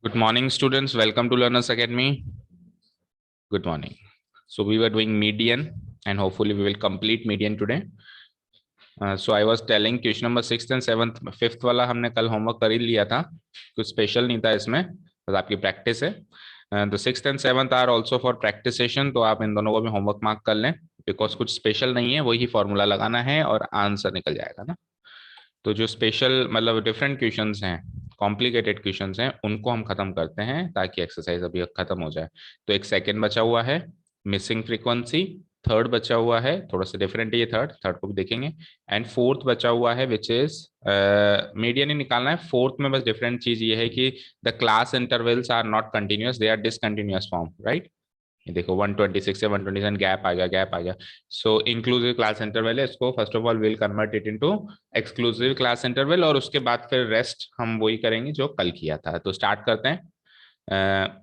Good morning, students. Welcome to Learners Academy. Good morning. So we were doing median, and hopefully we will complete median today. So I was telling question number 6th and 7th, 5th वाला हमने कल homework कर ही लिया था, कुछ special नहीं था इसमें, बस आपकी प्रैक्टिस है. तो 6th and 7th are also for practice session, तो आप इन दोनों को भी होमवर्क मार्क कर लें, बिकॉज कुछ स्पेशल नहीं है, वही फॉर्मूला लगाना है और आंसर निकल जाएगा ना. तो जो स्पेशल मतलब डिफरेंट क्वेश्चंस हैं, कॉम्प्लिकेटेड क्वेश्चंस हैं, उनको हम खत्म करते हैं ताकि एक्सरसाइज अभी खत्म हो जाए. तो एक सेकंड बचा हुआ है, मिसिंग फ्रीक्वेंसी. थर्ड बचा हुआ है, थोड़ा सा डिफरेंट है ये, थर्ड को भी देखेंगे. एंड फोर्थ बचा हुआ है विच इज मीडियन ही निकालना है. फोर्थ में बस डिफरेंट चीज ये है कि the class intervals are not continuous, they are discontinuous form, right. ये देखो 126 से 127 गैप आ गया. सो इंक्लूसिव क्लास इंटरवल है, इसको first of all will convert it into exclusive class interval, और उसके बाद फिर रेस्ट हम वही करेंगे जो कल किया था. तो स्टार्ट करते हैं.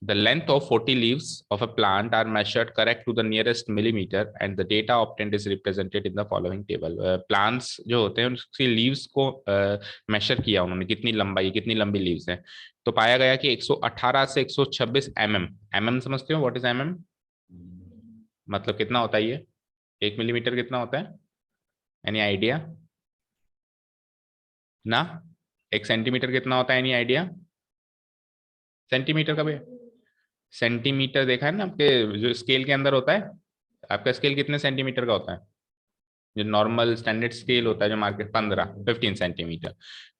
The length of 40 leaves of a plant are measured correct to the nearest millimeter and the data obtained is represented in the following table. Plants जो होते हैं उसकी leaves को measure किया उन्होंने, कितनी लंबाई, कितनी लंबी leaves है. तो पाया गया कि 118 से 126 mm समझते हो, व्हाट इज mm? मतलब कितना होता है ये, 1 मिलीमीटर कितना होता है, एनी आइडिया ना? 1 सेंटीमीटर कितना होता है, एनी आइडिया? सेंटीमीटर का भी, सेंटीमीटर देखा है ना आपके जो स्केल के अंदर होता है. आपका स्केल कितने सेंटीमीटर का होता है? जो नॉर्मल स्टैंडर्ड स्केल होता है जो मार्केट, 15 सेंटीमीटर.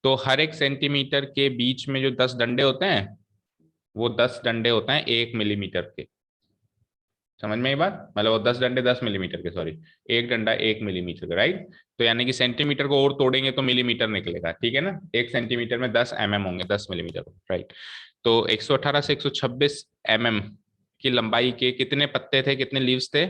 तो हर एक सेंटीमीटर के बीच में जो 10 डंडे होते हैं, वो 10 डंडे होते हैं 1 मिलीमीटर के. समझ में ये बात, मतलब वो 10 डंडे 10 मिलीमीटर के, सॉरी, एक डंडा 1 मिलीमीटर का, राइट. तो यानी कि सेंटीमीटर को और तोड़ेंगे तो मिलीमीटर निकलेगा, ठीक है ना. 1 सेंटीमीटर में 10 होंगे, 10 मिलीमीटर, राइट. तो 118 से 126 की लंबाई के कितने पत्ते थे, कितने लीव्स थे?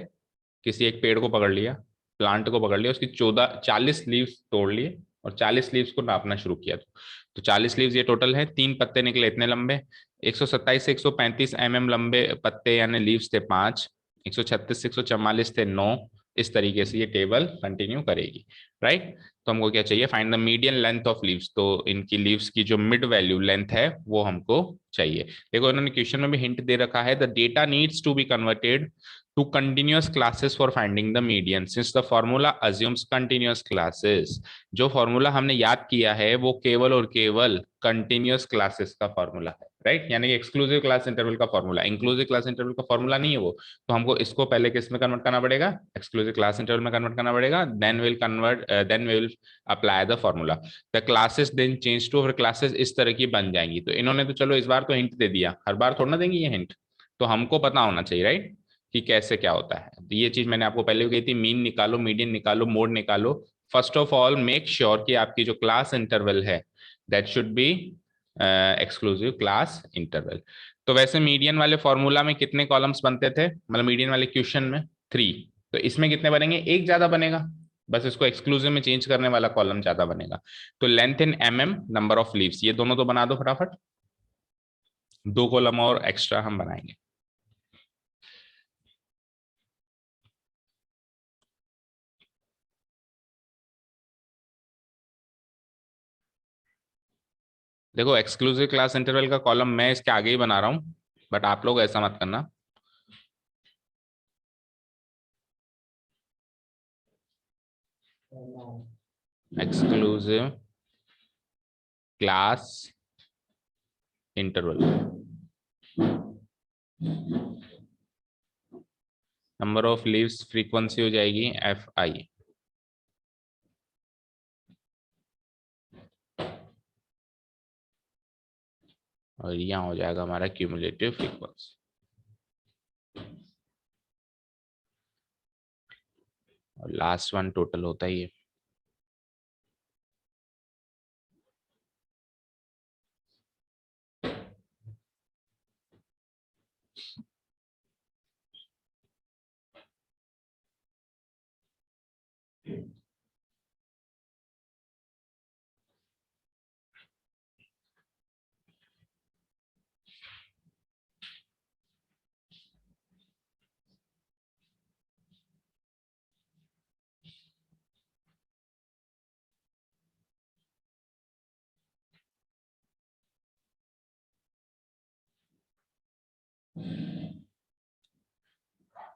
किसी एक पेड़ को पकड़ लिया, प्लांट को पकड़ लिया, उसकी 40 लीव्स तोड़ लिए और 40 लीव्स को नापना शुरू किया. तो 40 लीव्स ये टोटल है, 3 पत्ते निकले इतने लंबे. 127 से 135 लंबे पत्ते यानी लीव्स थे 5. 136 से 144 थे 9. इस तरीके से ये टेबल कंटिन्यू करेगी, राइट. तो हमको क्या चाहिए, find the median length of leaves. तो इनकी लीव्स की जो मिड वैल्यू लेंथ है वो हमको चाहिए. देखो इन्होंने क्वेश्चन में भी हिंट दे रखा है, the data needs to be converted to continuous classes for finding the median since the formula assumes continuous classes. जो फॉर्मूला हमने याद किया है वो केवल और केवल कंटिन्यूअस क्लासेस का फॉर्मूला है, राइट. यानी कि एक्सक्लूसिव क्लास इंटरवल का फॉर्मूला, इंक्लूसिव क्लास इंटरवल का फॉर्मूला नहीं है वो. तो हमको इसको पहले किस में कन्वर्ट करना पड़ेगा, एक्सक्लूसिव क्लास इंटरवल में कन्वर्ट करना पड़ेगा. Then will apply the formula. The classes then change to, और क्लासेस इस तरह की बन जाएंगी. तो इन्होंने तो चलो इस बार तो हिंट दे दिया, हर बार थोड़ा ना देंगे ये हिंट, तो हमको पता होना चाहिए, राइट, कि कैसे क्या होता है. तो ये चीज मैंने आपको पहले भी कही थी, मीन निकालो, मीडियन निकालो, मोड निकालो. First of all make sure कि आपकी जो क्लास इंटरवल है that should be exclusive class interval. तो वैसे मीडियन वाले फॉर्मूला में कितने कॉलम्स बनते थे, मतलब मीडियन वाले क्वेश्चन में 3. तो इसमें कितने बनेंगे, एक ज्यादा बनेगा, बस इसको एक्सक्लूसिव में चेंज करने वाला कॉलम ज्यादा बनेगा. तो length in number of leaves, ये दोनों तो बना दो फटाफट, 2 कॉलम और एक्स्ट्रा हम बनाएंगे. देखो एक्सक्लूसिव क्लास इंटरवल का कॉलम मैं इसके आगे ही बना रहा हूं, बट आप लोग ऐसा मत करना. Exclusive class interval, number of leaves frequency हो जाएगी FI, और यहाँ हो जाएगा हमारा क्यूमुलेटिव फ्रीक्वेंसी. और लास्ट वन टोटल होता ही है.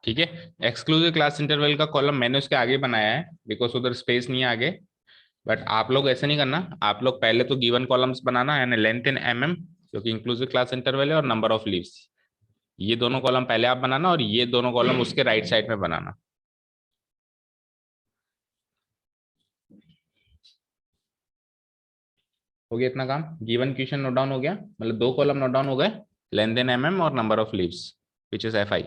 ठीक है। एक्सक्लूसिव क्लास इंटरवल का कॉलम मैंने उसके आगे बनाया है बिकॉज उधर स्पेस नहीं है आगे। बट आप लोग ऐसे नहीं करना, आप लोग पहले तो गिवन कॉलम्स बनाना, यानी लेंथ इन mm, जो कि इंक्लूसिव क्लास इंटरवल है, और नंबर ऑफ लीव्स, ये दोनों कॉलम पहले आप बनाना और ये दोनों कॉलम उसके राइट साइड में बनाना। हो गया इतना काम। गिवन क्वेश्चन नोट डाउन हो गया, मतलब दो कॉलम नोट डाउन हो गए, लेंथ इन mm और number of leaves which is fi।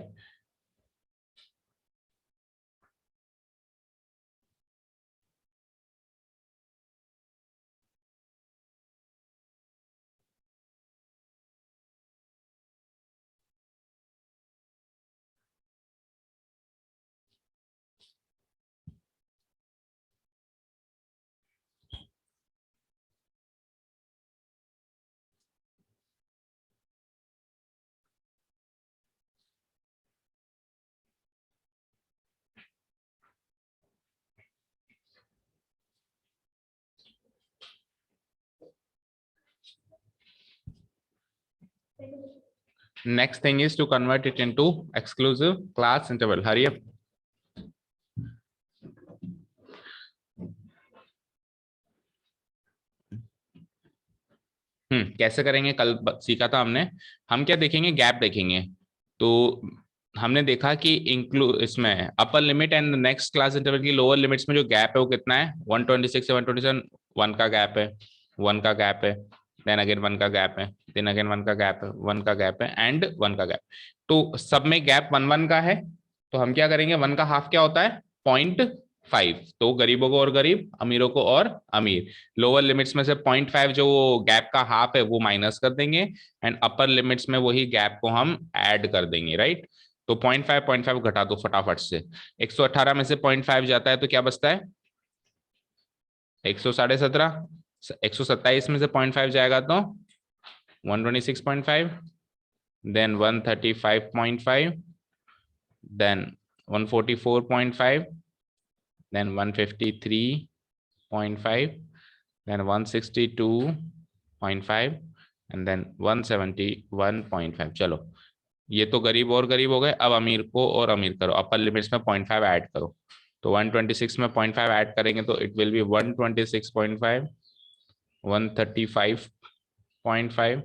Next thing is to convert it into exclusive class interval. Hurry up. कैसे करेंगे, कल सीखा था हमने। हम क्या देखेंगे, गैप देखेंगे। तो हमने देखा कि इंक्लूड इसमें upper limit and next class interval की लोअर लिमिट्स में जो गैप है वो कितना है, 126 से 127, 1 का गैप है, 1 का गैप है, देन अगेन 1 का गैप है, देन अगेन 1 का गैप है, 1 का गैप है एंड 1 का गैप। तो सब में गैप 1 1 का है। तो हम क्या करेंगे, 1 का हाफ क्या होता है, 0.5। तो गरीबों को और गरीब, अमीरों को और अमीर, लोअर लिमिट्स में से 0.5 जो गैप का हाफ है वो माइनस कर देंगे, एंड अपर लिमिट्स में वही गैप को हम ऐड कर देंगे, राइट। तो 0.5 घटा दो फटाफट से। 118 में से 0.5 जाता है तो क्या बचता है, 117। 127 में से 0.5 जाएगा तो 126.5, then 135.5, then 144.5, then 153.5, then 162.5 and then 171.5। चलो, ये तो गरीब और गरीब हो गए। अब अमीर को और अमीर करो, अपर लिमिट्स में 0.5 ऐड करो। तो 126 में 0.5 ऐड करेंगे तो it will be 126.5, 135.5,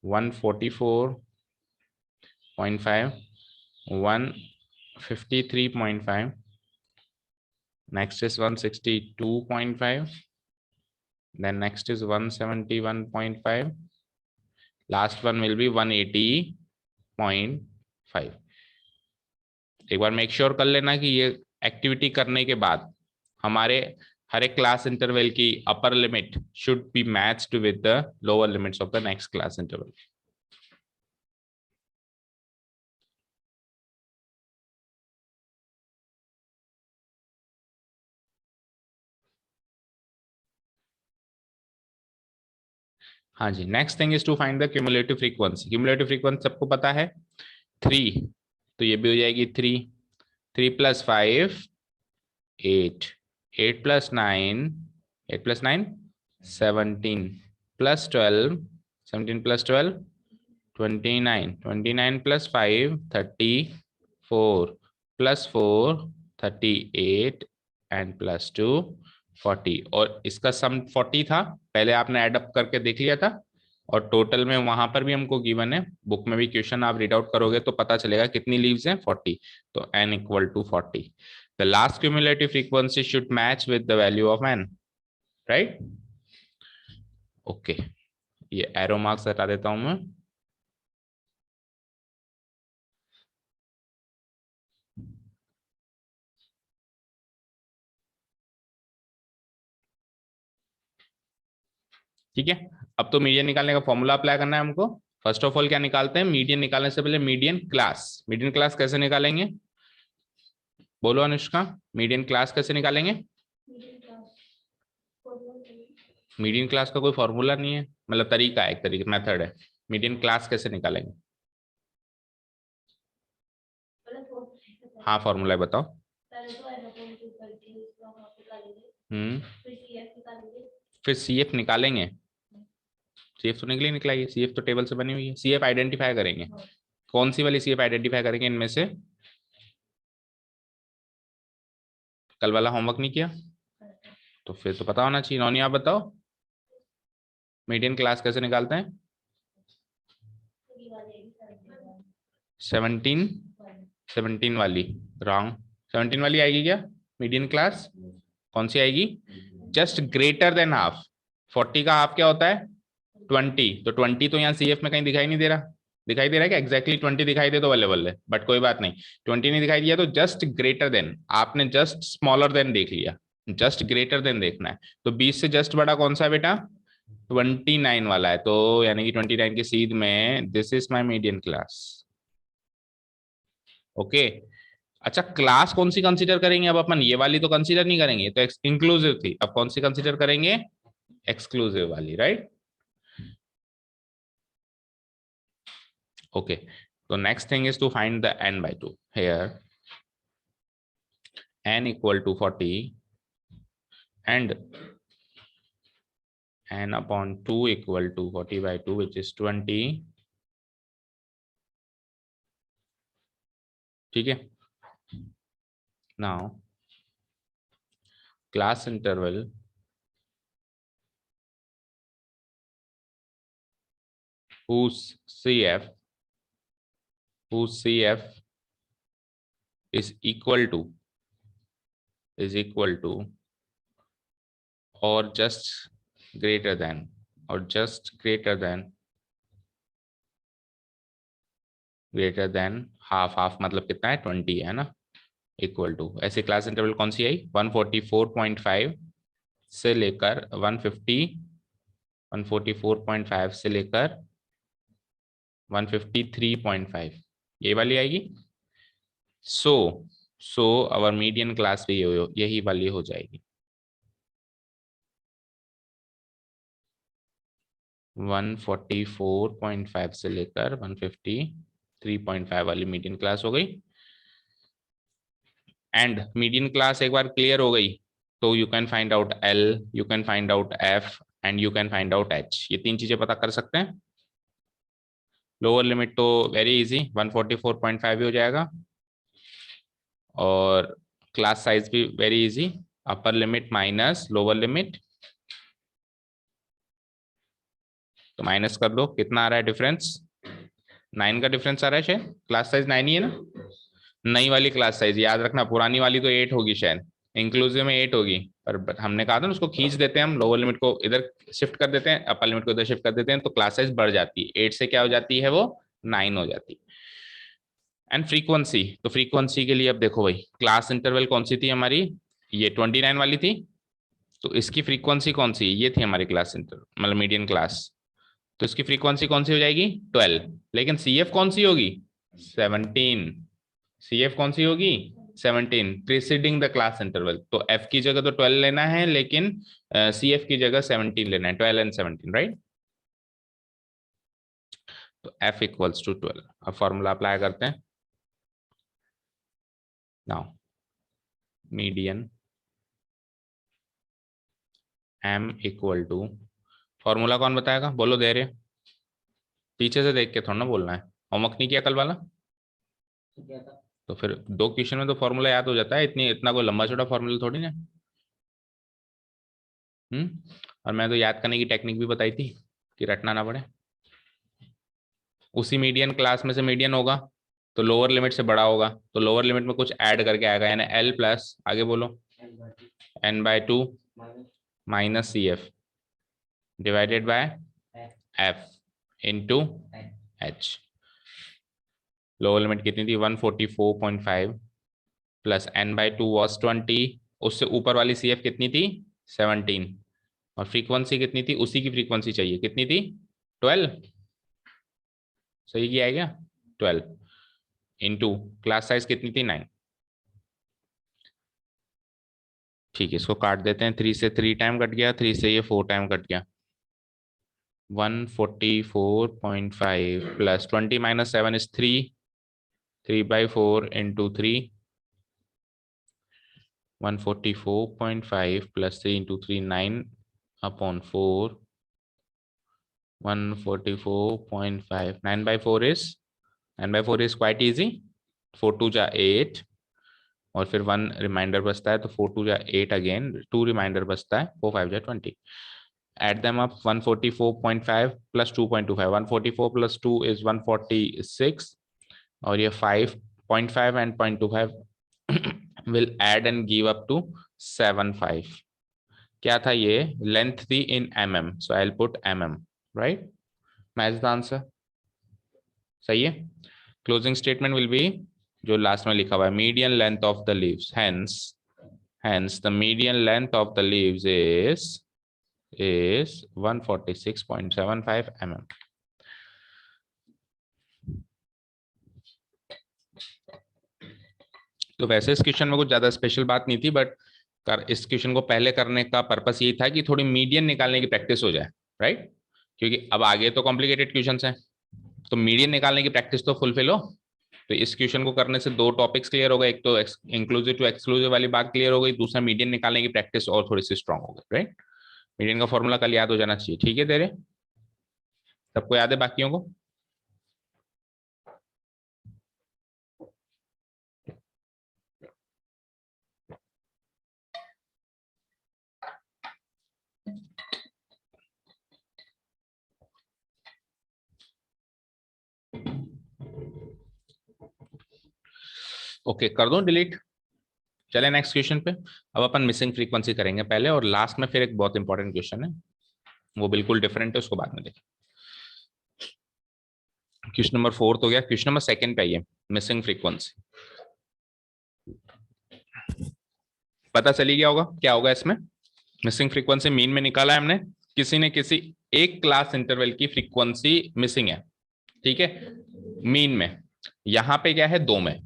144.5, 153.5, next is 162.5, then next is 171.5, last one will be 180.5। एक बार मेक श्योर कर लेना कि ये एक्टिविटी करने के बाद हमारे हर एक क्लास इंटरवल की upper limit should be matched with the lower limits of the next class interval. हाँ जी, next thing is to find the cumulative frequency. Cumulative frequency सबको पता है 3, तो ये भी हो जाएगी 3। 3 + 5 8, 8 + 9, 8 + 9 17, + 12, 17 + 12 29, 29 + 5 34, +4 38 एंड +2 40। और इसका सम 40 था, पहले आपने एड अप करके देख लिया था, और टोटल में वहां पर भी हमको गिवन है, बुक में भी क्वेश्चन आप रीड आउट करोगे तो पता चलेगा कितनी लीव्स हैं, 40। तो n = 40। The last cumulative frequency should match with the value of n, right. Okay, ये एरो मार्क्स हटा देता हूं मैं। ठीक है, अब तो मीडियन निकालने का फॉर्मूला अप्लाई करना है हमको। फर्स्ट ऑफ ऑल क्या निकालते हैं, मीडियन निकालने से पहले मीडियन क्लास। मीडियन क्लास कैसे निकालेंगे, बोलो अनुष्का, मीडियन क्लास कैसे निकालेंगे। मीडियन क्लास का कोई फॉर्मूला नहीं है, मतलब तरीका है, एक तरीका मेथड है। मीडियन क्लास कैसे निकालेंगे, हाँ फॉर्मूला बताओ। हम्म, फिर CF निकालेंगे। CF तो निकला ही, CF तो टेबल से बनी हुई है। CF आइडेंटिफाई करेंगे, कौन सी वाली CF आइडेंटिफाई करेंगे इनमें से, कल वाला होमवर्क नहीं किया? तो फिर तो पता होना चाहिए। नौनी आप बताओ, मीडियन क्लास कैसे निकालते हैं? 17 17 वाली रॉन्ग। 17 वाली आएगी क्या मीडियन क्लास? कौन सी आएगी? Just greater than half. 40 का हाफ क्या होता है? 20। तो 20 तो यहाँ सीएफ में कहीं दिखाई नहीं दे रहा। दिखाई दे रहा है क्या? एग्जैक्टली 20 दिखाई दे तो बल्ले बल्ले, बट कोई बात नहीं। 20 नहीं दिखाई दिया तो जस्ट ग्रेटर देन, आपने जस्ट स्मॉलर देन देख लिया, जस्ट ग्रेटर देन देखना है। तो 20 से जस्ट बड़ा कौन सा है बेटा? 29 वाला है। तो यानी कि 29 की सीध में this is my median class. Okay. अच्छा, क्लास कौन सी कंसीडर करेंगे अब अपन? ये वाली तो कंसीडर नहीं करेंगे, तो इंक्लूसिव थी। अब कौन सी कंसीडर करेंगे? एक्सक्लूसिव वाली, राइट? ओके। तो next thing is to find the n by 2 here. N equal to 40 and n upon 2 equal to 40 by 2, which is 20. ठीक है। Now class interval whose CF is equal to or just greater than half. Half मतलब कितना है? 20 है ना। Equal to, ऐसे class interval कौन सी आई? 144.5 से लेकर 144.5 से लेकर 153.5, ये वाली आएगी। सो अवर मीडियन क्लास भी यही वाली हो जाएगी। 144.5 से लेकर 153.5 वाली मीडियन क्लास हो गई। एंड मीडियन क्लास एक बार क्लियर हो गई तो you can find out L, you can find out F and you can find out H. ये तीन चीजें पता कर सकते हैं। लोअर लिमिट तो वेरी इजी, 144.5 ही हो जाएगा। और क्लास साइज भी very easy, upper limit minus lower limit. तो माइनस कर दो, कितना आ रहा है डिफरेंस? 9 का डिफरेंस आ रहा है शायद। क्लास साइज 9 ही है ना। नई वाली क्लास साइज याद रखना, पुरानी वाली तो 8 होगी शायद, इंक्लूसिव में 8 होगी। पर हमने कहा था ना उसको खींच देते हैं हम, लोअर लिमिट को इधर शिफ्ट कर देते हैं, अपर लिमिट को इधर शिफ्ट कर देते हैं, तो क्लास साइज बढ़ जाती है। 8 से क्या हो जाती है वो? 9 हो जाती है। एंड फ्रीक्वेंसी, तो फ्रीक्वेंसी के लिए अब देखो भाई, क्लास इंटरवल कौन सी थी हमारी? ये 29 वाली थी। तो इसकी फ्रीक्वेंसी कौन सी? ये थी हमारी क्लास इंटरवल, मतलब मीडियन क्लास। तो इसकी फ्रीक्वेंसी कौन सी हो जाएगी? 12। लेकिन सीएफ कौन सी होगी? 17। सीएफ कौन सी होगी? 17 प्रीसीडिंग द क्लास इंटरवल। तो एफ की जगह तो 12 लेना है, लेकिन सीएफ की जगह 17 लेना है। 12 एंड 17, राइट? तो एफ इक्वल्स टू 12। अब फॉर्मूला अप्लाई करते हैं। Now median M equal to, formula कौन बताएगा? बोलो दे रहे। पीछे से देख के थोड़ा ना बोलना है। होमवर्क नहीं किया कल वाला? तो फिर 2 क्वेश्चन में तो फॉर्मूला याद हो जाता है, इतनी इतना कोई लंबा छोटा फॉर्मूला थोड़ी ना। और मैं तो याद करने की टेक्निक भी बताई थी कि रटना ना पड़े। उसी मीडियन क्लास में से मीडियन होगा तो लोअर लिमिट से बड़ा होगा, तो लोअर लिमिट में कुछ ऐड करके आएगा, यानी एल प्लस, आगे बोलो, n/2 minus C F divided by F into h. Lower limit कितनी थी? 144.5 प्लस n/2 वॉज 20। उससे ऊपर वाली सी एफ कितनी थी? 17। और फ्रीक्वेंसी कितनी थी? उसी की फ्रीक्वेंसी चाहिए, कितनी थी? 12। सही किया है क्या? 12 इंटू क्लास साइज कितनी थी? 9। ठीक है, इसको काट देते हैं। 3 से 3 टाइम कट गया, 3 से ये 4 टाइम कट गया। 144.5 plus 20 minus 7 is 3। 3/4 into 3। 144.5 plus 3 into 3, 9/4। 144.5, 9/4 is 9/4 is quite easy. 4 2 जा 8, और फिर 1 रिमाइंडर बचता है, तो 4 2 जा 8, अगेन 2 रिमाइंडर बचता है, 4 5 जा 20। Add them up, 144.5 plus 2.25, 144 plus 2 is 146, और ये 5.5 and 0.25 will add and give up to 75. क्या था ये? लेंथ थी in mm, so I'll put mm, right? Match the answer. सही है। क्लोजिंग स्टेटमेंट विल बी जो लास्ट में लिखा हुआ है, median length of the leaves, hence the median length of the leaves is 146.75 mm. तो वैसे इस क्वेश्चन में कुछ ज्यादा स्पेशल बात नहीं थी, बट इस क्वेश्चन को पहले करने का पर्पस ये था कि थोड़ी मीडियन निकालने की प्रैक्टिस हो जाए, राइट? क्योंकि अब आगे तो कॉम्प्लिकेटेड क्वेश्चन हैं, तो मीडियन निकालने की प्रैक्टिस तो फुलफिल हो। तो इस क्वेश्चन को करने से 2 टॉपिक्स क्लियर हो गए, एक तो इंक्लूसिव टू एक्सक्लूसिव वाली बात क्लियर हो गई, दूसरा मीडियन निकालने की प्रैक्टिस और थोड़ी सी स्ट्रांग हो गई, राइट? मीडियन का फॉर्मूला कल याद हो जाना चाहिए, ठीक है तेरे? सबको याद है बाकियों को? ओके, कर दो डिलीट। चले नेक्स्ट क्वेश्चन पे। अब अपन मिसिंग फ्रीक्वेंसी करेंगे पहले, और लास्ट में फिर एक बहुत इंपॉर्टेंट क्वेश्चन है, वो बिल्कुल डिफरेंट है, उसको बाद में देखें। क्वेश्चन नंबर 4 हो गया, क्वेश्चन नंबर 2 पे आइए, मिसिंग फ्रीक्वेंसी। पता चली गया होगा क्या होगा इसमें? मिसिंग फ्रीक्वेंसी मीन में निकाला है हमने, किसी ने किसी एक क्लास इंटरवल की फ्रीक्वेंसी मिसिंग है, ठीक है, मीन में। यहां पे क्या है? 2 में।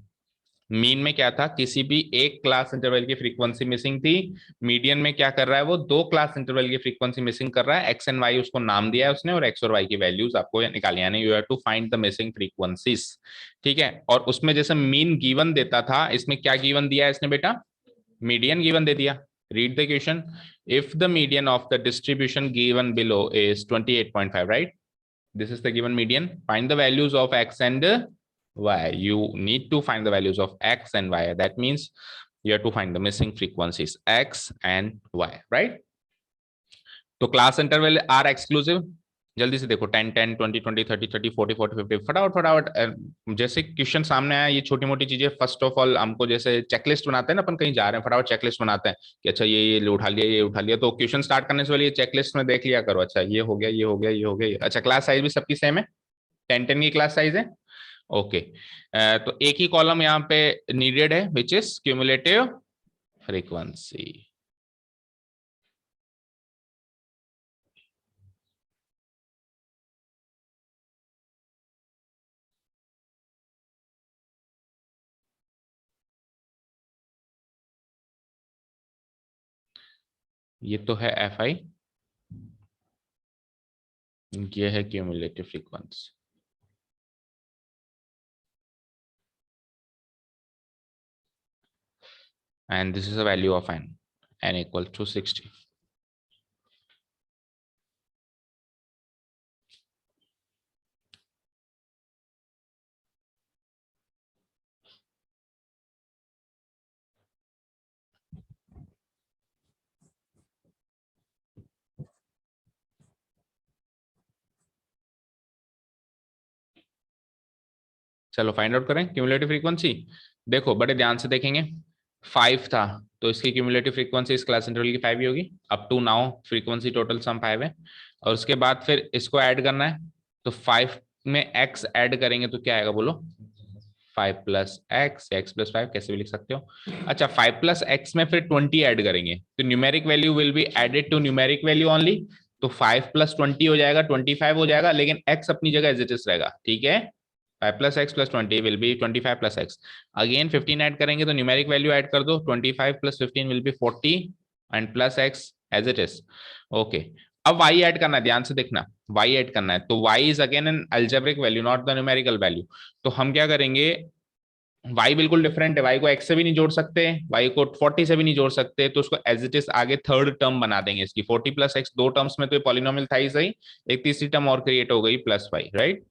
मीन में क्या था? किसी भी एक क्लास इंटरवल की फ्रीक्वेंसी मिसिंग थी। मीडियन में क्या कर रहा है? वो 2 क्लास इंटरवल की फ्रीक्वेंसी मिसिंग कर रहा है। एक्स एंड वाई उसको नाम दिया है उसने, और एक्स और वाई की वैल्यूज आपको निकालनी है, you have to find the missing frequencies, ठीक है। और उसमें जैसे मीन गिवन देता था, इसमें क्या गिवन दिया है इसने बेटा? मीडियन गिवन दे दिया। Read the question, if the median of the distribution given below is 28.5, right? This is the given median. Find the values of x and y. You need to find the values of x and y. That means you have to find the missing frequencies x and y, right? तो class interval are exclusive. जल्दी से देखो, 10 10 20 20 30 30 40 40 50, फटाफट फटाफट। जैसे question सामने आया, ये छोटी मोटी चीजें फर्स्ट ऑफ ऑल हमको, जैसे चेकलिस्ट बनाते हैं ना अपन, कहीं जा रहे हैं फटाफट चेकलिस्ट बनाते हैं कि अच्छा ये उठा लिया, ये उठा लिया। तो क्वेश्चन स्टार्ट करने से पहले ये चेकलिस्ट में देख लिया करो, अच्छा ये हो गया, ये हो गया, ये हो गया। अच्छा, क्लास साइज भी सबकी सेम है, 10 10 की क्लास साइज है, ओके। तो एक ही कॉलम यहाँ पे नीडेड है, विच इज क्यूमुलेटिव फ्रीक्वेंसी। ये तो है एफ आई, ये है cumulative frequency. And this is the value of n equal to 60. चलो फाइंड आउट करें क्यूमुलेटिव फ्रीक्वेंसी। देखो बड़े ध्यान से देखेंगे, 5 था तो इसकी क्यूमुलेटिव फ्रीक्वेंसी इस क्लास इंटरवल की 5 ही होगी। Up to now frequency total sum 5 है, और उसके बाद फिर इसको ऐड करना है, तो 5 में x ऐड करेंगे तो क्या आएगा बोलो? 5 प्लस एक्स, एक्स प्लस 5, कैसे भी लिख सकते हो। अच्छा, 5 प्लस एक्स में फिर 20 ऐड करेंगे, तो numeric value will be added to numeric value only. तो 5 प्लस 20 हो जाएगा, 25 हो जाएगा, लेकिन x अपनी जगह एज इट इज रहेगा, ठीक है। 5 plus x plus 20 will be 25 plus x. Again 15 add करेंगे तो न्यूमेरिक वैल्यू ऐड कर दो, 25 plus 15 will be 40 and plus x as it is, okay. अब y ऐड करना है, ध्यान से देखना, y ऐड करना है, तो y is again an algebraic value, not the numerical value. तो हम क्या करेंगे, y बिल्कुल डिफरेंट है, y को x से भी नहीं जोड़ सकते, y को 40 से भी नहीं जोड़ सकते, तो उसको एज इट इज आगे थर्ड टर्म बना देंगे इसकी। 40 प्लस एक्स 2 टर्म्स में तो ये पॉलिनोमियल था ही सही, एक तीसरी टर्म और क्रिएट हो गई plus y, right?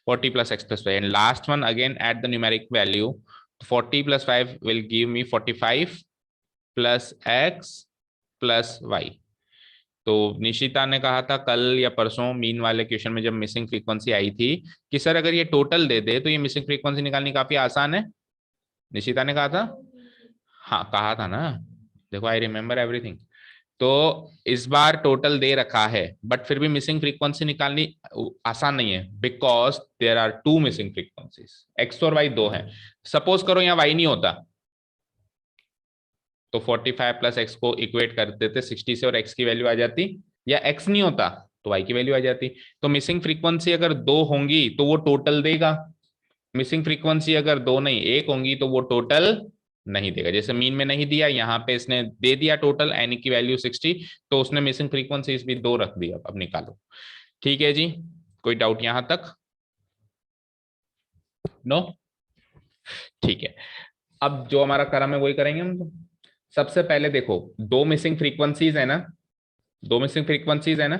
40 plus x plus y, and last one again add the numeric value 40 + 5 will give me 45 + x + y। तो निशिता ने कहा था कल या परसों मीन वाले क्वेश्चन में जब मिसिंग फ्रीक्वेंसी आई थी कि सर अगर ये टोटल दे दे तो ये मिसिंग फ्रीक्वेंसी निकालनी काफी आसान है। निशिता ने कहा था, हाँ कहा था ना, देखो आई रिमेम्बर एवरीथिंग। तो इस बार टोटल दे रखा है बट फिर भी मिसिंग फ्रीक्वेंसी निकालनी आसान नहीं है because there are two missing frequencies, x और वाई दो हैं। सपोज करो यहाँ वाई नहीं होता तो 45 + x को इक्वेट कर देते 60 से और x की वैल्यू आ जाती, या x नहीं होता तो y की वैल्यू आ जाती। तो मिसिंग फ्रीक्वेंसी अगर दो होंगी तो वो टोटल देगा, मिसिंग फ्रीक्वेंसी अगर दो नहीं एक होंगी तो वो टोटल नहीं देगा। जैसे मीन में नहीं दिया, यहाँ पे इसने दे दिया टोटल एन की वैल्यू 60, तो उसने मिसिंग फ्रीक्वेंसी भी दो रख दिया। अब निकालो। ठीक है जी, कोई डाउट यहां तक? नो? ठीक है, अब जो हमारा क्रम है वही करेंगे हम। तो सबसे पहले देखो दो मिसिंग फ्रीक्वेंसीज है ना, दो मिसिंग फ्रीक्वेंसीज है ना,